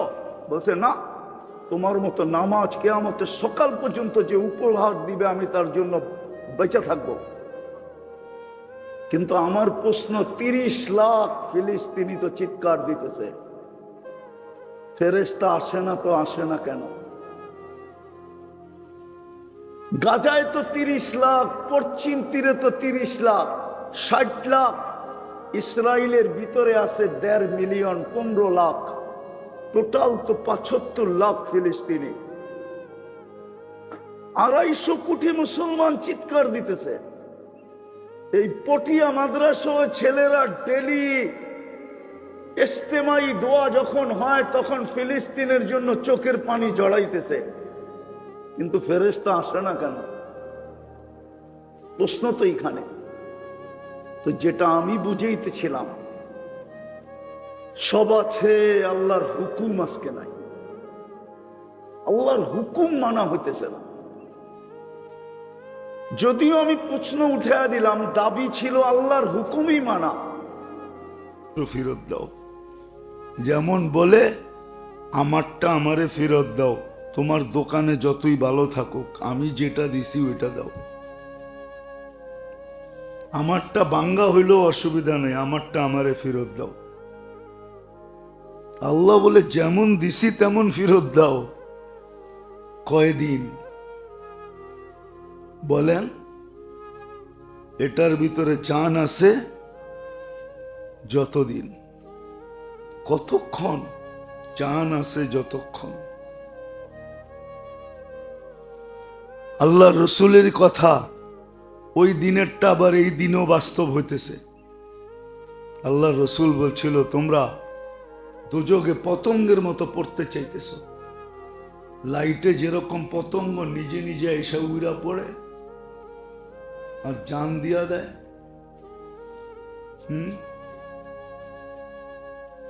বলছে না, তোমার মতো নামাজ কিয়ামতের সকাল পর্যন্ত যে উপহার দিবে আমি তার জন্য বেঁচে থাকব। কিন্তু আমার প্রশ্ন, 30 লাখ ফিলিস্তিনি তো চিৎকার দিতেছে, ফেরেশতা আসে না তো আসে না কেন? গাজায় তো 30 লাখ, পশ্চিম তীরে তো 30 লাখ, 60 লাখ, ইসরায়েলের ভিতরে আছে 1.5 মিলিয়ন, 15 লাখ, টোটাল তো 75 লাখ ফিলিস্তিনি। 250 কোটি মুসলমান চিৎকার দিতেছে। এই পটিয়া মাদ্রাসা ছেলেরা ডেলি ইস্তেমাই দোয়া যখন হয় তখন ফিলিস্তিনের জন্য চোখের পানি জড়াইতেছে, কিন্তু ফেরেশতা আসে না কেন? প্রশ্ন তো এইখানে। তো যেটা আমি বুঝাইতেছিলাম, সব আছে, আল্লাহর হুকুম আজকে নাই। আল্লাহর হুকুম মানা হইতেছে না। যদিও আমি প্রশ্ন উঠে দিলাম, দাবি ছিল আল্লাহর হুকুমই মানা। ফেরত দাও, যেমন বলে আমারটা আমারে ফেরত দাও, তোমার দোকানে যতই ভালো থাকুক আমি যেটা দিছি ওইটা দাও। আমারটা বাঙ্গা হইলেও অসুবিধা নেই, আমারটা আমারে ফেরত দাও। আল্লাহ বলে যেমন দিছি তেমন ফেরত দাও। কয়দিন বলেন? এটার ভিতরে চান আছে যতদিন। কতক্ষণ? চান আছে যতক্ষণ। আল্লাহ রসুলের কথা, ওই দিনেরটা আবার এই দিনও বাস্তব হইতেছে। আল্লাহ রসুল বলছিল তোমরা দুযোগে পতঙ্গের মতো পড়তে চাইতেছ। লাইটে যেরকম পতঙ্গ নিজে নিজে এসে উড়া পড়ে আর জান দিয়া দেয়,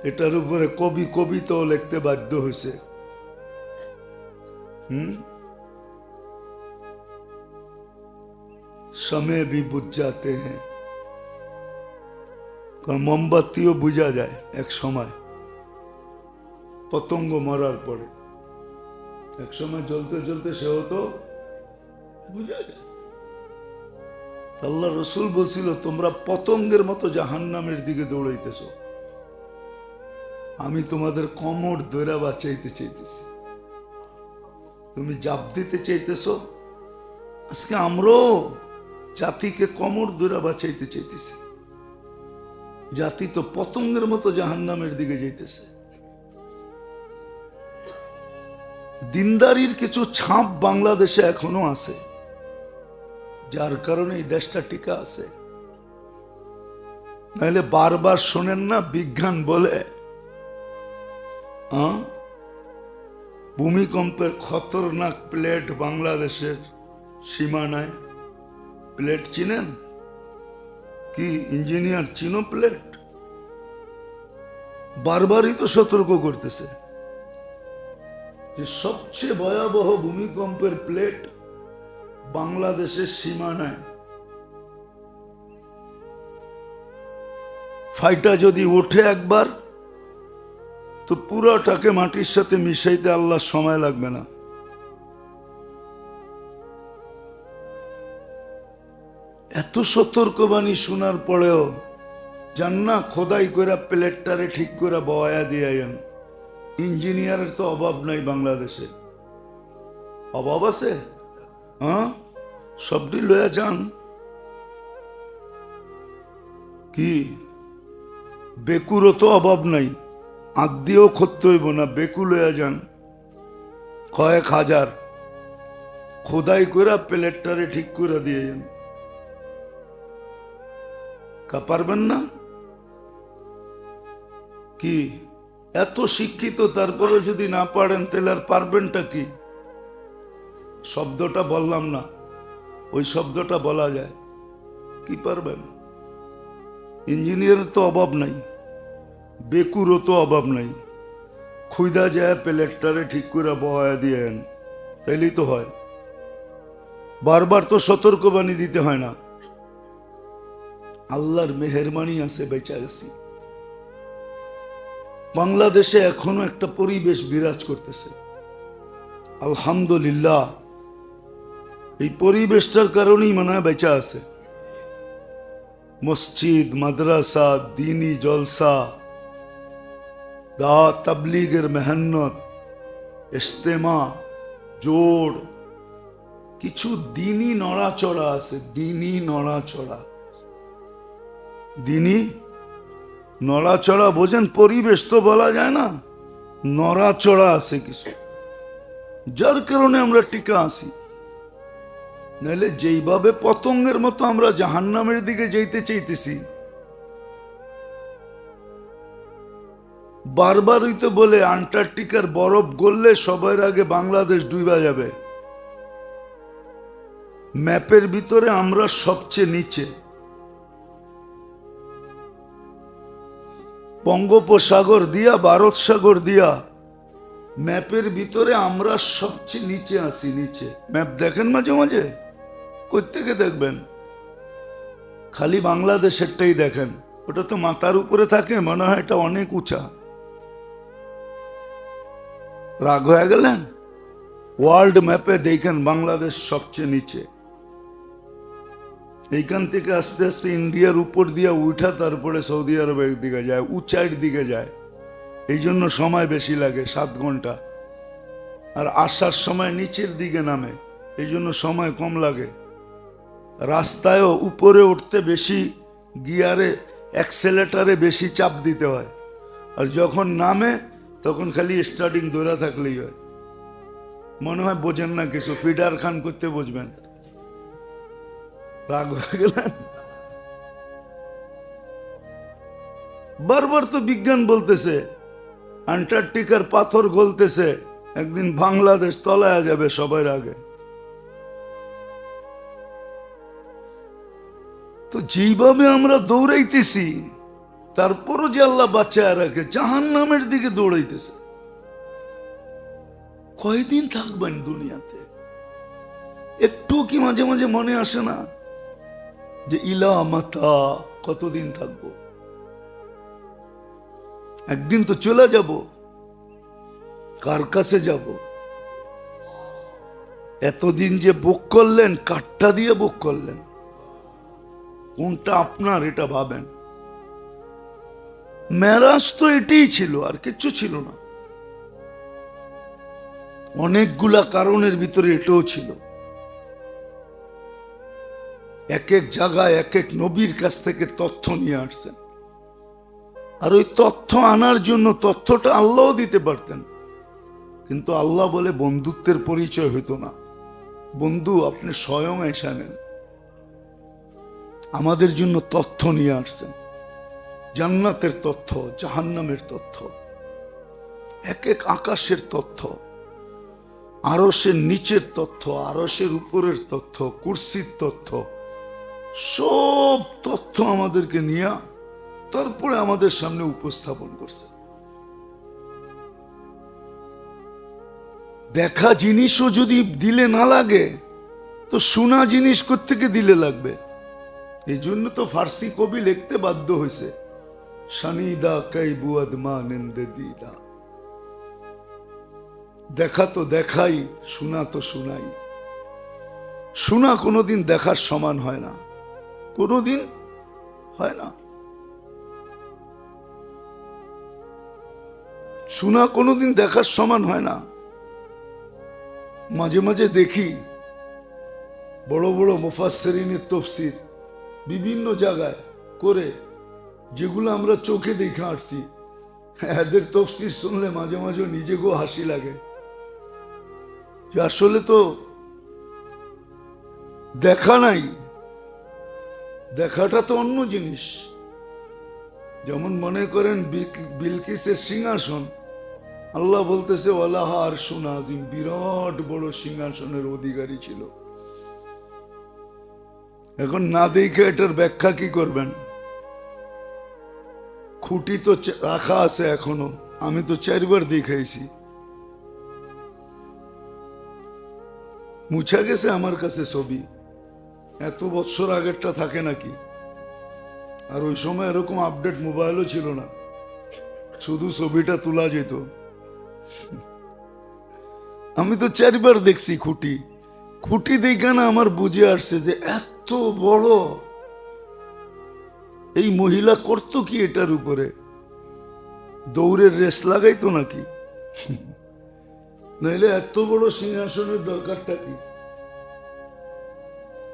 এটার উপরে কবি কবিতাও লিখতে বাধ্য হয়েছে। समय भी बुझ जाते हैं, মোমবাতিও বুঝা যায় এক সময়, পতঙ্গ মরার পরে এক সময় জ্বলতে জ্বলতে সেও তো বুঝা যায়। আল্লাহ রসুল বলছিল তোমরা পতঙ্গের মতো জাহান্নামের দিকে দৌড়াইতেছ, আমি তোমাদের কোমর ধরে বাঁচাইতে চাইতেছি। তুমি জাপ দিতে চাইতেছ। আজকে আমরাও জাতিকে কমর ধরে বাঁচাইতে চাইতেছে। জাতি তো পতঙ্গের মতো জাহান্নামের দিকে যাইতেছে। দিনদারির কিছু ছাপ বাংলাদেশে এখনো আছে, যার কারণে এই দেশটা টিকা আছে। নাহলে বারবার শোনেন না বিজ্ঞান বলে ভূমিকম্পের খতরনাক প্লেট বাংলাদেশের সীমানায়। প্লেট চিনেন কি ইঞ্জিনিয়ার? চিনো প্লেট? বারবারই তো সতর্ক করতেছে যে সবচেয়ে ভয়াবহ ভূমিকম্পের প্লেট বাংলাদেশের সীমানায়। ফাইটা যদি ওঠে একবার তো পুরোটাকে মাটির সাথে মিশাইতে আল্লাহর সময় লাগবে না। এত সতর্কবাণী শোনার পরেও জান না খোদাই করে প্লেটটারে ঠিক করে বয়া দিয়ে। ইঞ্জিনিয়ারের তো অভাব নাই বাংলাদেশে। অভাব আছে? সবটি লয়া যান। কি বেকুরও তো অভাব নাই, আগ দিয়েও করতে হইব না, বেকু লয়া যান। কয়েক হাজার খোদাই করে প্লেটটারে ঠিক করে দিয়ে যান। পারবেন না? কি এত শিক্ষিত তারপরে যদি না পারেন তাহলে আর পারবেনটা কি? শব্দটা বললাম না, ওই শব্দটা বলা যায়। কি পারবেন? ইঞ্জিনিয়ারের তো অভাব নাই, বেকুরও তো অভাব নাই। খুইদা যায় প্লেটটারে ঠিক করে বয়া দিয়েন, তাইলেই তো হয়। বারবার তো সতর্কবাণী দিতে হয় না। আল্লাহর মেহেরবানি আছে, বেঁচে গেছি। বাংলাদেশে এখনো একটা পরিবেশ বিরাজ করতেছে, আলহামদুলিল্লাহ। এই পরিবেশটার কারণেই মনে হয় বেঁচে আছে। মসজিদ, মাদ্রাসা, দিনী জলসা, দাওয়াত তাবলীগের মেহনত, ইজতেমা, জোড়, কিছু দিনী নড়াচড়া আছে। দিনী নড়াচড়া, দিনী নড়াচড়া বোঝেন? পরিবেশ তো বলা যায় না, নড়াচড়া আছে কিছু, যার কারণে আমরা টিকা আছি। নাহলে যেইভাবে পতঙ্গের মতো আমরা জাহান্নামের দিকে যেতে চাইতেছি, বারবারই তো বলে আন্টার্কটিকার বরফ গললে সবার আগে বাংলাদেশ ডুবা যাবে। ম্যাপের ভিতরে আমরা সবচেয়ে নিচে। বঙ্গোপসাগর দিয়া, ভারত সাগর দিয়া ম্যাপের ভিতরে আমরা সবচেয়ে নিচে আছি। নিচে ম্যাপ দেখেন মাঝে মাঝে, কই থেকে দেখবেন? খালি বাংলাদেশেরটাই দেখেন, ওটা তো মাথার উপরে থাকে, মনে হয় এটা অনেক উঁচা। রাগ হয়ে গেলেন? ওয়ার্ল্ড ম্যাপে দেখেন বাংলাদেশ সবচেয়ে নিচে। এইখান থেকে আস্তে আস্তে ইন্ডিয়ার উপর দিয়ে উঠা তারপরে সৌদি আরবের দিকে যায়, উঁচাইয়ের দিকে যায়। এই জন্য সময় বেশি লাগে, 7 ঘন্টা। আর আসার সময় নিচের দিকে নামে, এই জন্য সময় কম লাগে। রাস্তায়ও উপরে উঠতে বেশি গিয়ারে, অ্যাক্সেলেটারে বেশি চাপ দিতে হয়। আর যখন নামে তখন খালি স্টার্টিং ধরে থাকলেই হয়। মনে হয় বোঝেন না কিছু, ফিডার খান করতে বুঝবেন। রাগ হয়ে গেলেন? বারবার তো বিজ্ঞান বলতেছে আন্টার্কটিকার পাথর গলতেছে, একদিন বাংলাদেশ তলায় যাবে সবার আগে। তো যেইভাবে আমরা দৌড়াইতেছি, তারপরও যে আল্লাহ বাঁচায় রাখে, জাহান্নামের দিকে দৌড়াইতেছে। কয়দিন থাকবেন দুনিয়াতে? একটু কি মাঝে মাঝে মনে আসে না যে ইলা মাতা, কতদিন থাকবো? একদিন তো চলে যাব। কার কাছে যাব? এতদিন যে বুক করলেন, কাঠটা দিয়ে বুক করলেন, কোনটা আপনার এটা ভাবেন। মেরাজ তো এটাই ছিল, আর কিচ্ছু ছিল না। অনেকগুলা কারণের ভিতরে এটাও ছিল। এক এক জায়গায় এক এক নবীর কাছ থেকে তথ্য নিয়ে আসছেন। আর ওই তথ্য আনার জন্য তথ্যটা আল্লাহ দিতে পারতেন, কিন্তু আল্লাহ বলে বন্ধুত্বের পরিচয় হইতো না। বন্ধু আপনি স্বয়ং এসে নেন, আমাদের জন্য তথ্য নিয়ে আসছেন, জান্নাতের তথ্য, জাহান্নামের তথ্য, এক এক আকাশের তথ্য, আরশের নিচের তথ্য, আরশের উপরের তথ্য, কুরসির তথ্য, সব তথ্য আমাদেরকে নিয়ে তারপরে আমাদের সামনে উপস্থাপন করছে। দেখা জিনিসও যদি দিলে না লাগে তো শোনা জিনিস কোত্থেকে দিলে লাগবে? এই জন্য তো ফার্সি কবি লিখতে বাধ্য হয়েছে, শানিদা কাই বুয়াদ মা নেন্দে দিদা। দেখা তো দেখাই, শোনা তো শোনাই। শোনা কোনোদিন দেখার সমান হয় না, কোনোদিন হয় না। শোনা কোনোদিন দেখার সমান হয় না। মাঝে মাঝে দেখি বড় বড় মুফাসসিরিনের তাফসীর বিভিন্ন জায়গায় করে, যেগুলো আমরা চোখে দেখে আসছি, এদের তাফসীর শুনলে মাঝে মাঝে নিজেকেও হাসি লাগে যে আসলে তো দেখা নাই, দেখাটা তো অন্য জিনিস। যেমন মনে করেন বিলকিসের সিংহাসন, আল্লাহ বলতেছে ওয়ালাহা আরশুন আযীম, বিরাট বড় সিংহাসনের অধিকারী ছিল। এখন না দেখে এটার ব্যাখ্যা কি করবেন? খুঁটি তো রাখা আছে এখনো, আমি তো 4 বার দেখাইছি, মুছা গেছে আমার কাছে ছবি। এত বছর আগেরটা থাকে নাকি? আর ওই সময় এরকম আপডেট মোবাইলও ছিল না, শুধু ছবিটা তোলা যেত। আমি তো 4 বার দেখছি খুঁটি। খুঁটি দেখে না আমার বুঝে আসছে যে এত বড়, এই মহিলা করতো কি এটার উপরে? দৌড়ের রেস লাগাইতো নাকি? নাইলে এত বড় সিংহাসনের দরকারটা কি?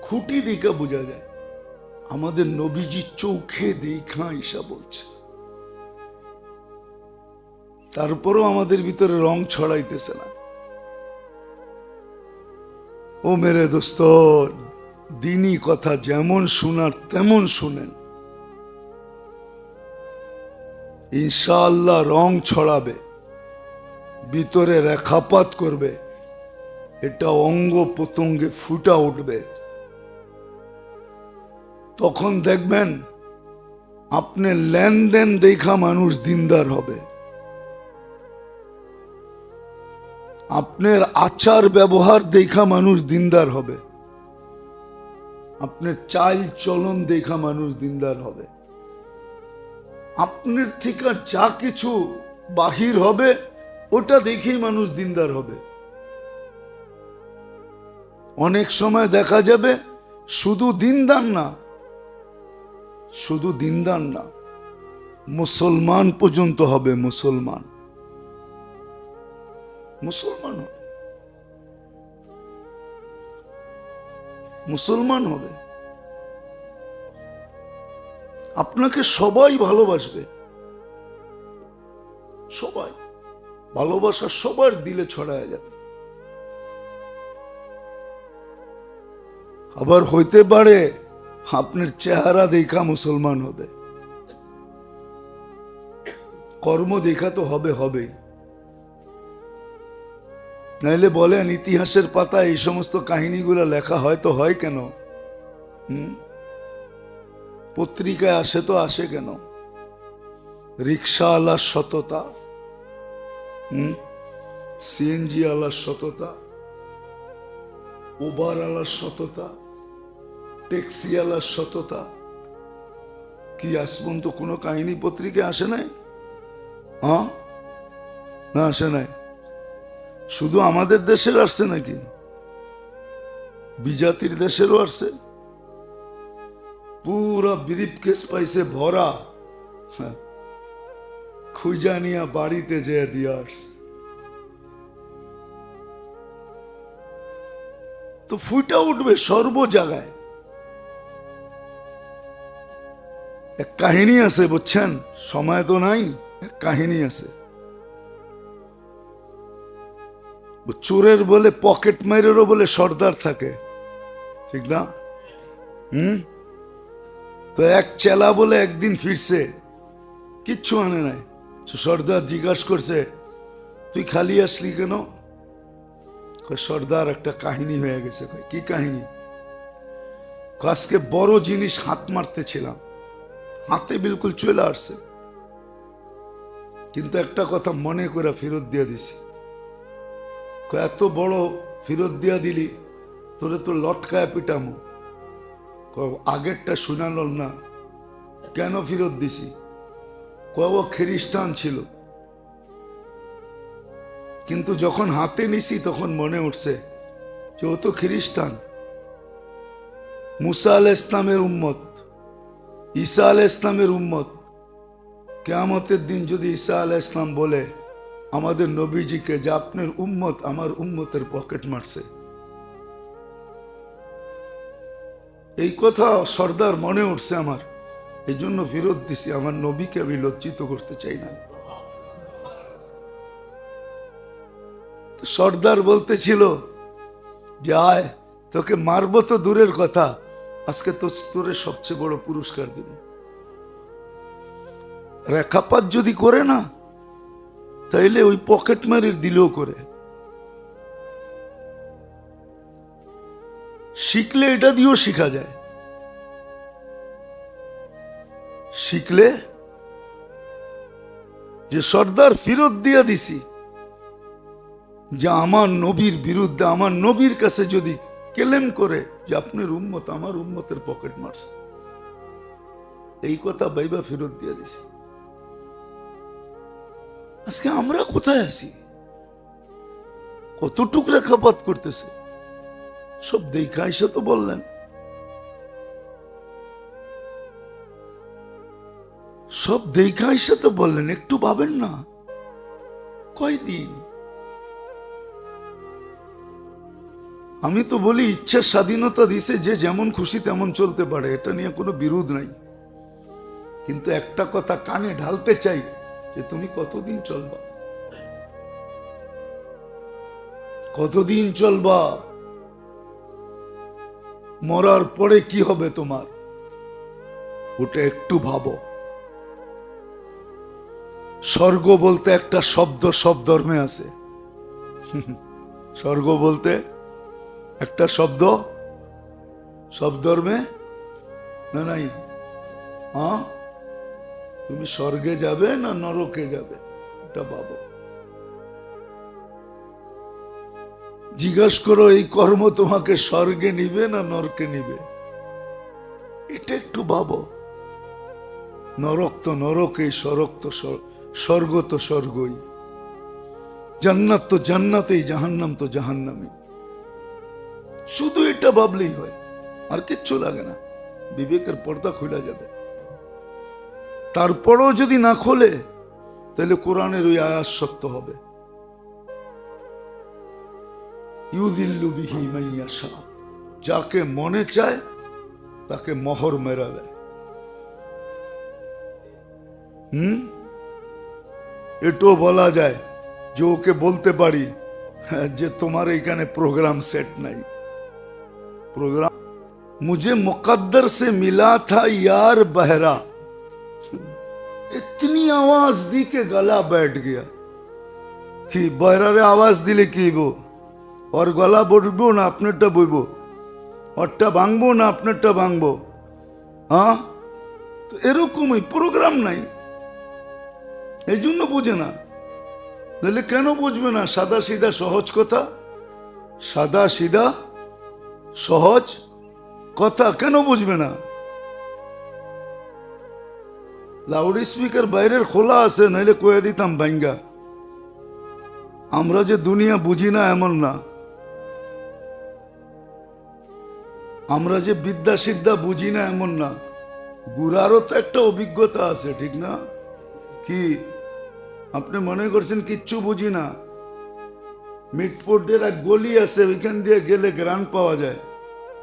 খুঁটি দেখা বোঝা যায়। আমাদের নবীজি চোখে দেখা ঈশা বলছে, তারপরও আমাদের ভিতরে রং ছড়াইতেছে না। ও মেরে দোস্ত, দিনী কথা যেমন শোনার তেমন শুনেন, ইনশাআল্লাহ রং ছড়াবে, ভিতরে রেখাপাত করবে, এটা অঙ্গ প্রত্যঙ্গে ফুটা উঠবে। তখন দেখবেন আপনি লেনদেন দেখা মানুষ দিনদার হবে, আপনার আচার ব্যবহার দেখা মানুষ দিনদার হবে, আপনার চাল চলন দেখা মানুষ দিনদার হবে, আপনার থেকে যা কিছু বাহির হবে ওটা দেখেই মানুষ দিনদার হবে। অনেক সময় দেখা যাবে শুধু দিনদার না, শুধু দিনদার না, মুসলমান পর্যন্ত হবে, মুসলমান মুসলমান হবে, মুসলমান হবে। আপনাকে সবাই ভালোবাসবে, সবাই ভালোবাসা সবার দিলে ছড়ায় যাবে। আবার হইতে পারে আপনার চেহারা দেখা মুসলমান হবে, কর্ম দেখা তো হবে হবেই। নাইলে বলেন ইতিহাসের পাতায় এই সমস্ত কাহিনীগুলো লেখা হয় তো হয় কেন? পত্রিকায় আসে তো আসে কেন? রিক্সা আলার সততা, সিএনজি আলার সততা, উবার আলার সততা, ট্যাক্সি আলার সততা, কি আজ পর্যন্ত কোনো কাহিনী পত্রিকায় আসে নাই? হ্যাঁ, না আসে নাই। শুধু আমাদের দেশের আসছে নাকি? বিজাতির দেশেরও আসছে। পুরা ব্রিফকেস পাইছে ভরা, খুঁজা নিয়া বাড়িতে যেয়ে দিয়ে আসছে। তো ফুটা উঠবে সর্ব জায়গায়। এক কাহিনী আছে, বুঝছেন, সময় তো নাই, এক কাহিনী আছে। চোরের বলে পকেট মারেরও বলে সর্দার থাকে, ঠিক না? তো এক চেলা বলে একদিন ফিরছে, কিচ্ছু আনে নাই। সর্দার জিজ্ঞাসা করছে, তুই খালি আসলি কেন? সর্দার, একটা কাহিনী হয়ে গেছে। কি কাহিনী? আজকে বড় জিনিস হাত মারতেছিলাম, হাতে বিলকুল চলে আসছে, কিন্তু একটা কথা মনে করে ফেরত দিয়ে দিছি। এত বড় ফেরত দিয়া দিলি, তোরে তো লটকায় পিটামো। আগেরটা শুনাল না, কেন ফেরত দিছি? ও খ্রিস্টান ছিল, কিন্তু যখন হাতে নিছি তখন মনে উঠছে যে ও তো খ্রিস্টান। মুসা আলাইহিস ইসলামের উম্মত, ঈসা আলাইহিস ইসলামের উম্মত। কিয়ামতের দিন যদি ঈসা আলাইহিস ইসলাম বলে আমাদের নবীজিকে যে আপনার উম্মত আমার উম্মতের পকেট মারছে, এই কথা সর্দার মনে উঠছে আমার, এই জন্য ফেরত দিছি। আমার নবীকে আমি লজ্জিত করতে চাই না। তো সর্দার বলতেছিল যে আয়, তোকে মারবো তো দূরের কথা, আজকে তো তোরে সবচেয়ে বড় পুরস্কার দিব। রেখাপাত যদি করে না, তাইলে ওই পকেট মারির দিলেও করে। শিখলে এটা দিয়েও শিখা যায়, শিখলে যে সর্দার ফেরত দিয়ে দিছি, যে আমার নবীর বিরুদ্ধে, আমার নবীর কাছে যদি কেলেম করে যে আপনার উম্মত আমার উম্মতের পকেট মারছে, এই কথা বাইবা ফেরত দিয়ে দিছি। আজকে আমরা কোথায় আছি? কতটুক রেখাপাত করতেছে? সব দেখা এসে তো বললেন, সব দেখা এসে তো বললেন, একটু ভাবেন না? কয়দিন? আমি তো বলি ইচ্ছার স্বাধীনতা দিছে, যে যেমন খুশি তেমন চলতে পারে, এটা নিয়ে কোনো বিরোধ নাই। কিন্তু একটা কথা কানে ঢালতে চাই, যে তুমি কতদিন চলবা? কতদিন চলবা? মরার পরে কি হবে তোমার, ওটা একটু ভাবো। স্বর্গ বলতে একটা শব্দ সব ধর্মে আছে। স্বর্গ বলতে একটা শব্দ সব ধর্মে না নাই? হ্যাঁ, তুমি স্বর্গে যাবে না নরকে যাবে, এটা ভাবো। জিজ্ঞাসা করো এই কর্ম তোমাকে স্বর্গে নিবে না নরকে নিবে, এটা একটু ভাবো। নরক তো নরকেই, স্বর্গ তো স্বর্গ তো স্বর্গই, জান্নাত তো জান্নাতেই, জাহান্নাম তো জাহান্নামে। শুধু এটা ভাবলেই হয়, আর কিচ্ছু লাগে না, বিবেকের পর্দা খুলে যাবে। তারপরও যদি না খোলে, তাহলে কোরআনের ওই আয়াত সত্য হবে, ইউদিল্লু বিহি মান ইয়াশা, যাকে মনে চায় তাকে মোহর মেরা দেয়। এটাও বলা যায় যে ওকে বলতে পারি যে তোমার এখানে প্রোগ্রাম সেট নাই। प्रोग्राम मुझे मुकद्दर से मिला था यार बहरा, इतनी आवाज दी के गला बैठ गया कि बहरा रे आवाज दिले की बो और गला बढ़बो ना अपनेटा बইবো, ওরটা ভাঙবো না আপনারটা ভাঙবো। হ্যাঁ, তো এরকমই প্রোগ্রাম নাই, এই জন্য বুঝে না। তাহলে কেন বুঝবে না? সাদা সিধা সহজ কথা, সাদা সিধা সহজ কথা কেন বুঝবে না? লাউড স্পিকার বাইরের খোলা আছে, নাইলে কয়ে দিতাম ভাঙ্গা। আমরা যে দুনিয়া বুঝি না এমন না, আমরা যে বিদ্যা সিদ্ধা বুঝি না এমন না। গুড়ারও তো একটা অভিজ্ঞতা আছে, ঠিক না? কি আপনি মনে করছেন কিচ্ছু বুঝি না? মিটফোর্ডের এক গলি আছে, ওইখান দিয়ে গেলে গ্রান পাওয়া যায়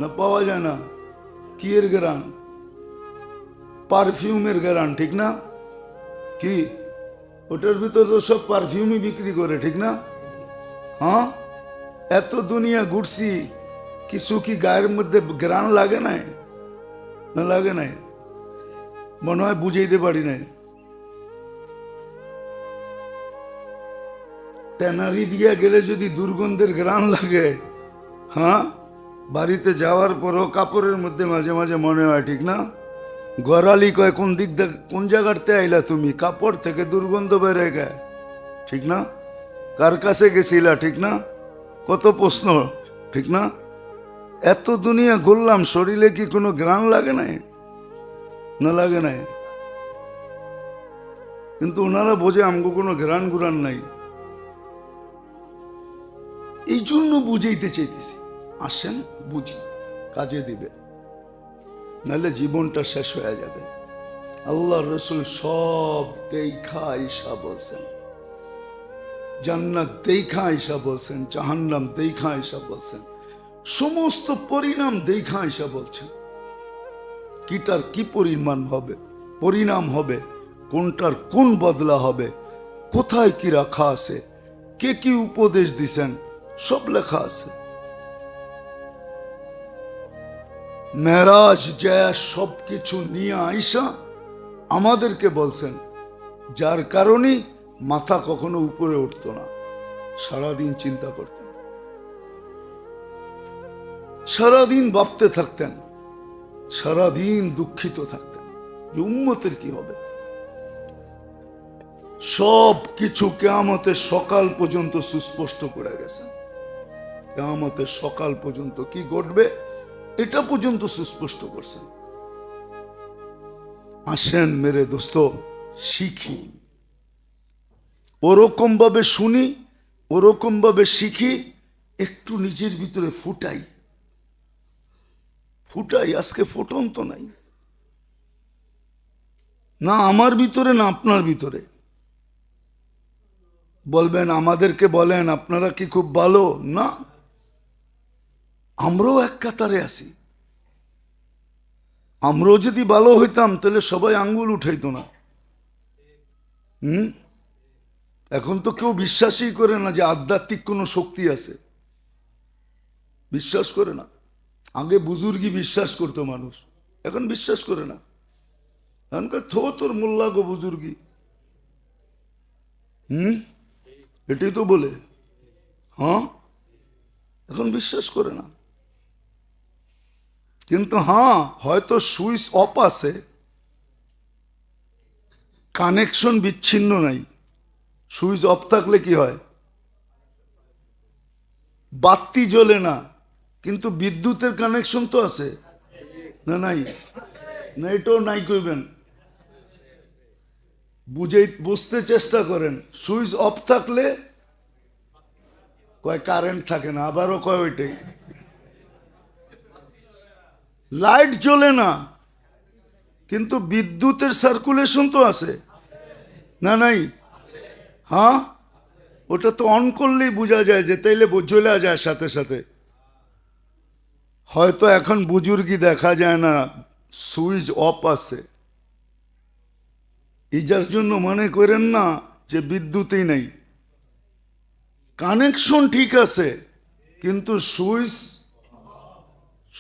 না? পাওয়া যায় না? কি এর গ্রান? পারফিউমের গ্যারান, ঠিক না? কি ওটার ভিতর তো সব পারফিউমই বিক্রি করে, ঠিক না? হ্যাঁ, এত দুনিয়া ঘুরছি, কিছু কি গায়ের মধ্যে গ্রান লাগে নাই? না লাগে নাই? মনে হয় বুঝাইতে পারি নাই। ট্যানারি দিয়া গেলে যদি দুর্গন্ধের গ্রান লাগে, হ্যাঁ, বাড়িতে যাওয়ার পরও কাপড়ের মধ্যে মাঝে মাঝে মনে হয়, ঠিক না? গড়ালি কয় কোন দিক দিয়ে কোন জায়গাতে আইলা তুমি, কাপড় থেকে দুর্গন্ধ বেড়ে গে, ঠিক না? কার কাছে গেছিলা, ঠিক না? কত প্রশ্ন, ঠিক না? এত দুনিয়া ঘুরলাম, শরীরে কি কোনো গ্রান লাগে নাই? না লাগে নাই? কিন্তু ওনারা বোঝে আমগো কোনো গ্রান গুরান নাই। এই জন্য বুঝাইতে চাইতেছি, আসেন বুঝি, কাজে দিবে, নাহলে জীবনটা শেষ হয়ে যাবে। আল্লাহ রসুল সব দেখা আইসা বলছেন, জান্নাত দেখা আইসা বলছেন, জাহান্নাম দেখা আইসা বলছেন, সমস্ত পরিণাম দেখা আইসা বলছেন। কিটার কি পরিমাণ হবে, পরিণাম হবে, কোনটার কোন বদলা হবে, কোথায় কি রাখা আছে, কে কি উপদেশ দিছেন, সব লেখা আছে। মেরাজ জয়া সবকিছু নিয়ে আইসা আমাদেরকে বলছেন, যার কারণে মাথা কখনো উপরে উঠত না, সারাদিন চিন্তা করতেন, সারাদিন ভাবতে থাকতেন, সারাদিন দুঃখিত থাকতেন যে উম্মতের কি হবে। সব কিছু কিয়ামতের সকাল পর্যন্ত সুস্পষ্ট করে গেছেন। কিয়ামতের সকাল পর্যন্ত কি ঘটবে এটা পর্যন্ত সুস্পষ্ট করছেন। আসেন মেরে দোস্ত, শিখি, ওরকম ভাবে শুনি, ওরকম ভাবে শিখি, একটু নিজের ভিতরে ফুটাই। আজকে ফুটন্ত নাই, না আমার ভিতরে না আপনার ভিতরে। বলবেন আমাদেরকে বলেন আপনারা কি খুব ভালো? না, আমরাও এক কাতারে আছি। আমরাও যদি ভালো হইতাম তাহলে সবাই আঙ্গুল উঠাইতো না। এখন তো কেউ বিশ্বাসই করে না যে আধ্যাত্মিক কোনো শক্তি আছে, বিশ্বাস করে না। আগে বুজুর্গি বিশ্বাস করতো মানুষ, এখন বিশ্বাস করে না। এখনকার তোর মোল্লা গো বুজুর্গি, এটাই তো বলে, হ্যাঁ, এখন বিশ্বাস করে না। কিন্তু হ্যাঁ, হয়তো সুইচ অফ আছে, কানেকশন বিচ্ছিন্ন নাই। সুইচ অফ থাকলে কি হয়? বাতি জ্বলে না, কিন্তু বিদ্যুতের কানেকশন তো আছে না? নাই না? এটাও নাই কইবেন, বুঝতে চেষ্টা করেন। সুইচ অফ থাকলে কয় কারেন্ট থাকে না, আবারও কয় ওইটাই। লাইট জ্বলে না, কিন্তু বিদ্যুতের সার্কুলেশন তো আছে না? নাই? হ্যাঁ, ওটা তো অন করলেই বোঝা যায় যে, তাইলে জ্বলে যায় সাথে সাথে। হয়তো এখন বুজুর্গি দেখা যায় না, সুইচ অফ আছে। যার জন্য মনে করেন না যে বিদ্যুৎই নেই, কানেকশন ঠিক আছে, কিন্তু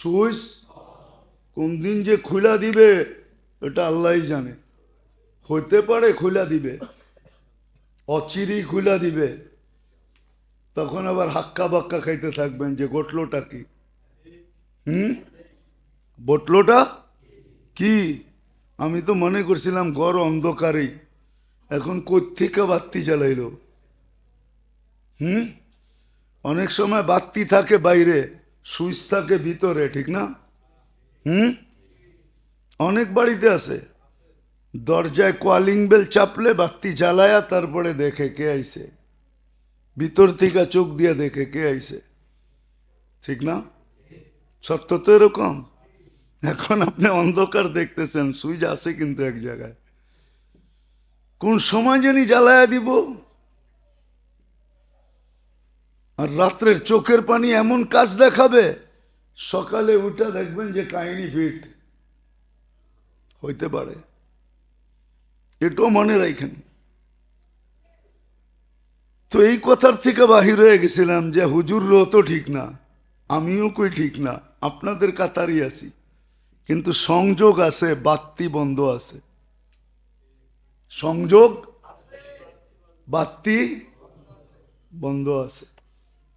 সুইচ কোন দিন যে খুলা দিবে এটা আল্লাহই জানে। হইতে পারে খুলা দিবে, অচিরেই খুলা দিবে, তখন আবার হাক্কা বাক্কা খাইতে থাকবেন যে ঘটলোটা কি। বটলোটা কি? আমি তো মনে করছিলাম ঘর অন্ধকারেই, এখন কোত্থেকে বাতি জ্বালাইলো। অনেক সময় বাতি থাকে বাইরে, সুইচ থাকে ভিতরে, ঠিক না? অনেক বাড়িতে আছে, দরজায় কলিং বেল চাপলে বাতি জ্বালায়া তারপরে দেখে কে আইছে, ভিতর থেকে চোখ দিয়ে দেখে কে আইছে, ঠিক না? সত্য তো এরকম। এখন আপনি অন্ধকার দেখতেছেন, সুইচ আছে কিন্তু এক জায়গায়, কোন সময় জানি জ্বালায়া দিব। আর রাত্রের চোখের পানি এমন কাজ দেখাবে, সকালে উঠে দেখবেন যে কাহিনী ফিট হইতে পারে, এটাও মনে রাখেন। তো এই কথার থেকে বাহির হয়ে গেছিলাম যে হুজুরও তো ঠিক না, আমিও কই ঠিক না, আপনাদের কাতারই আছি, কিন্তু সংযোগ আছে, বাতি বন্ধ আছে, সংযোগ বাতি বন্ধ আছে।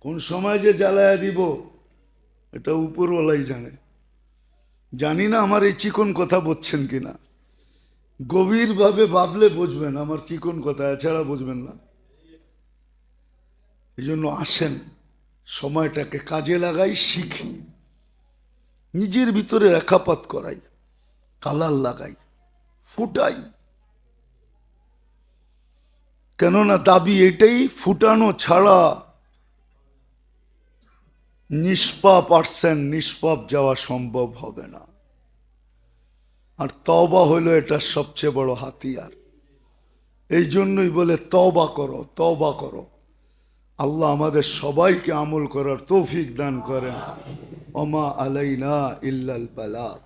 কোন সময় যে জ্বালায়া দিব এটা উপরওয়ালাই জানে। জানি না আমার এই চিকন কথা বুঝছেন কিনা, গভীরভাবে ভাবলে বুঝবেন আমার চিকন কথা, এছাড়া বুঝবেন না। এই জন্য আসেন, সময়টাকে কাজে লাগাই, শিখি, নিজের ভিতরে রেখাপাত করাই, কালার লাগাই, ফুটাই। কেননা দাবি এটাই, ফুটানো ছাড়া নিষ্পাপ আসছেন, নিষ্পাপ যাওয়া সম্ভব হবে না। আর তওবা হলো এটার সবচেয়ে বড় হাতিয়ার। এই জন্যই বলে তওবা করো, তওবা করো। আল্লাহ আমাদের সবাইকে আমল করার তৌফিক দান করেন। ওমা আলাইনা ইল্লাল বালাগ।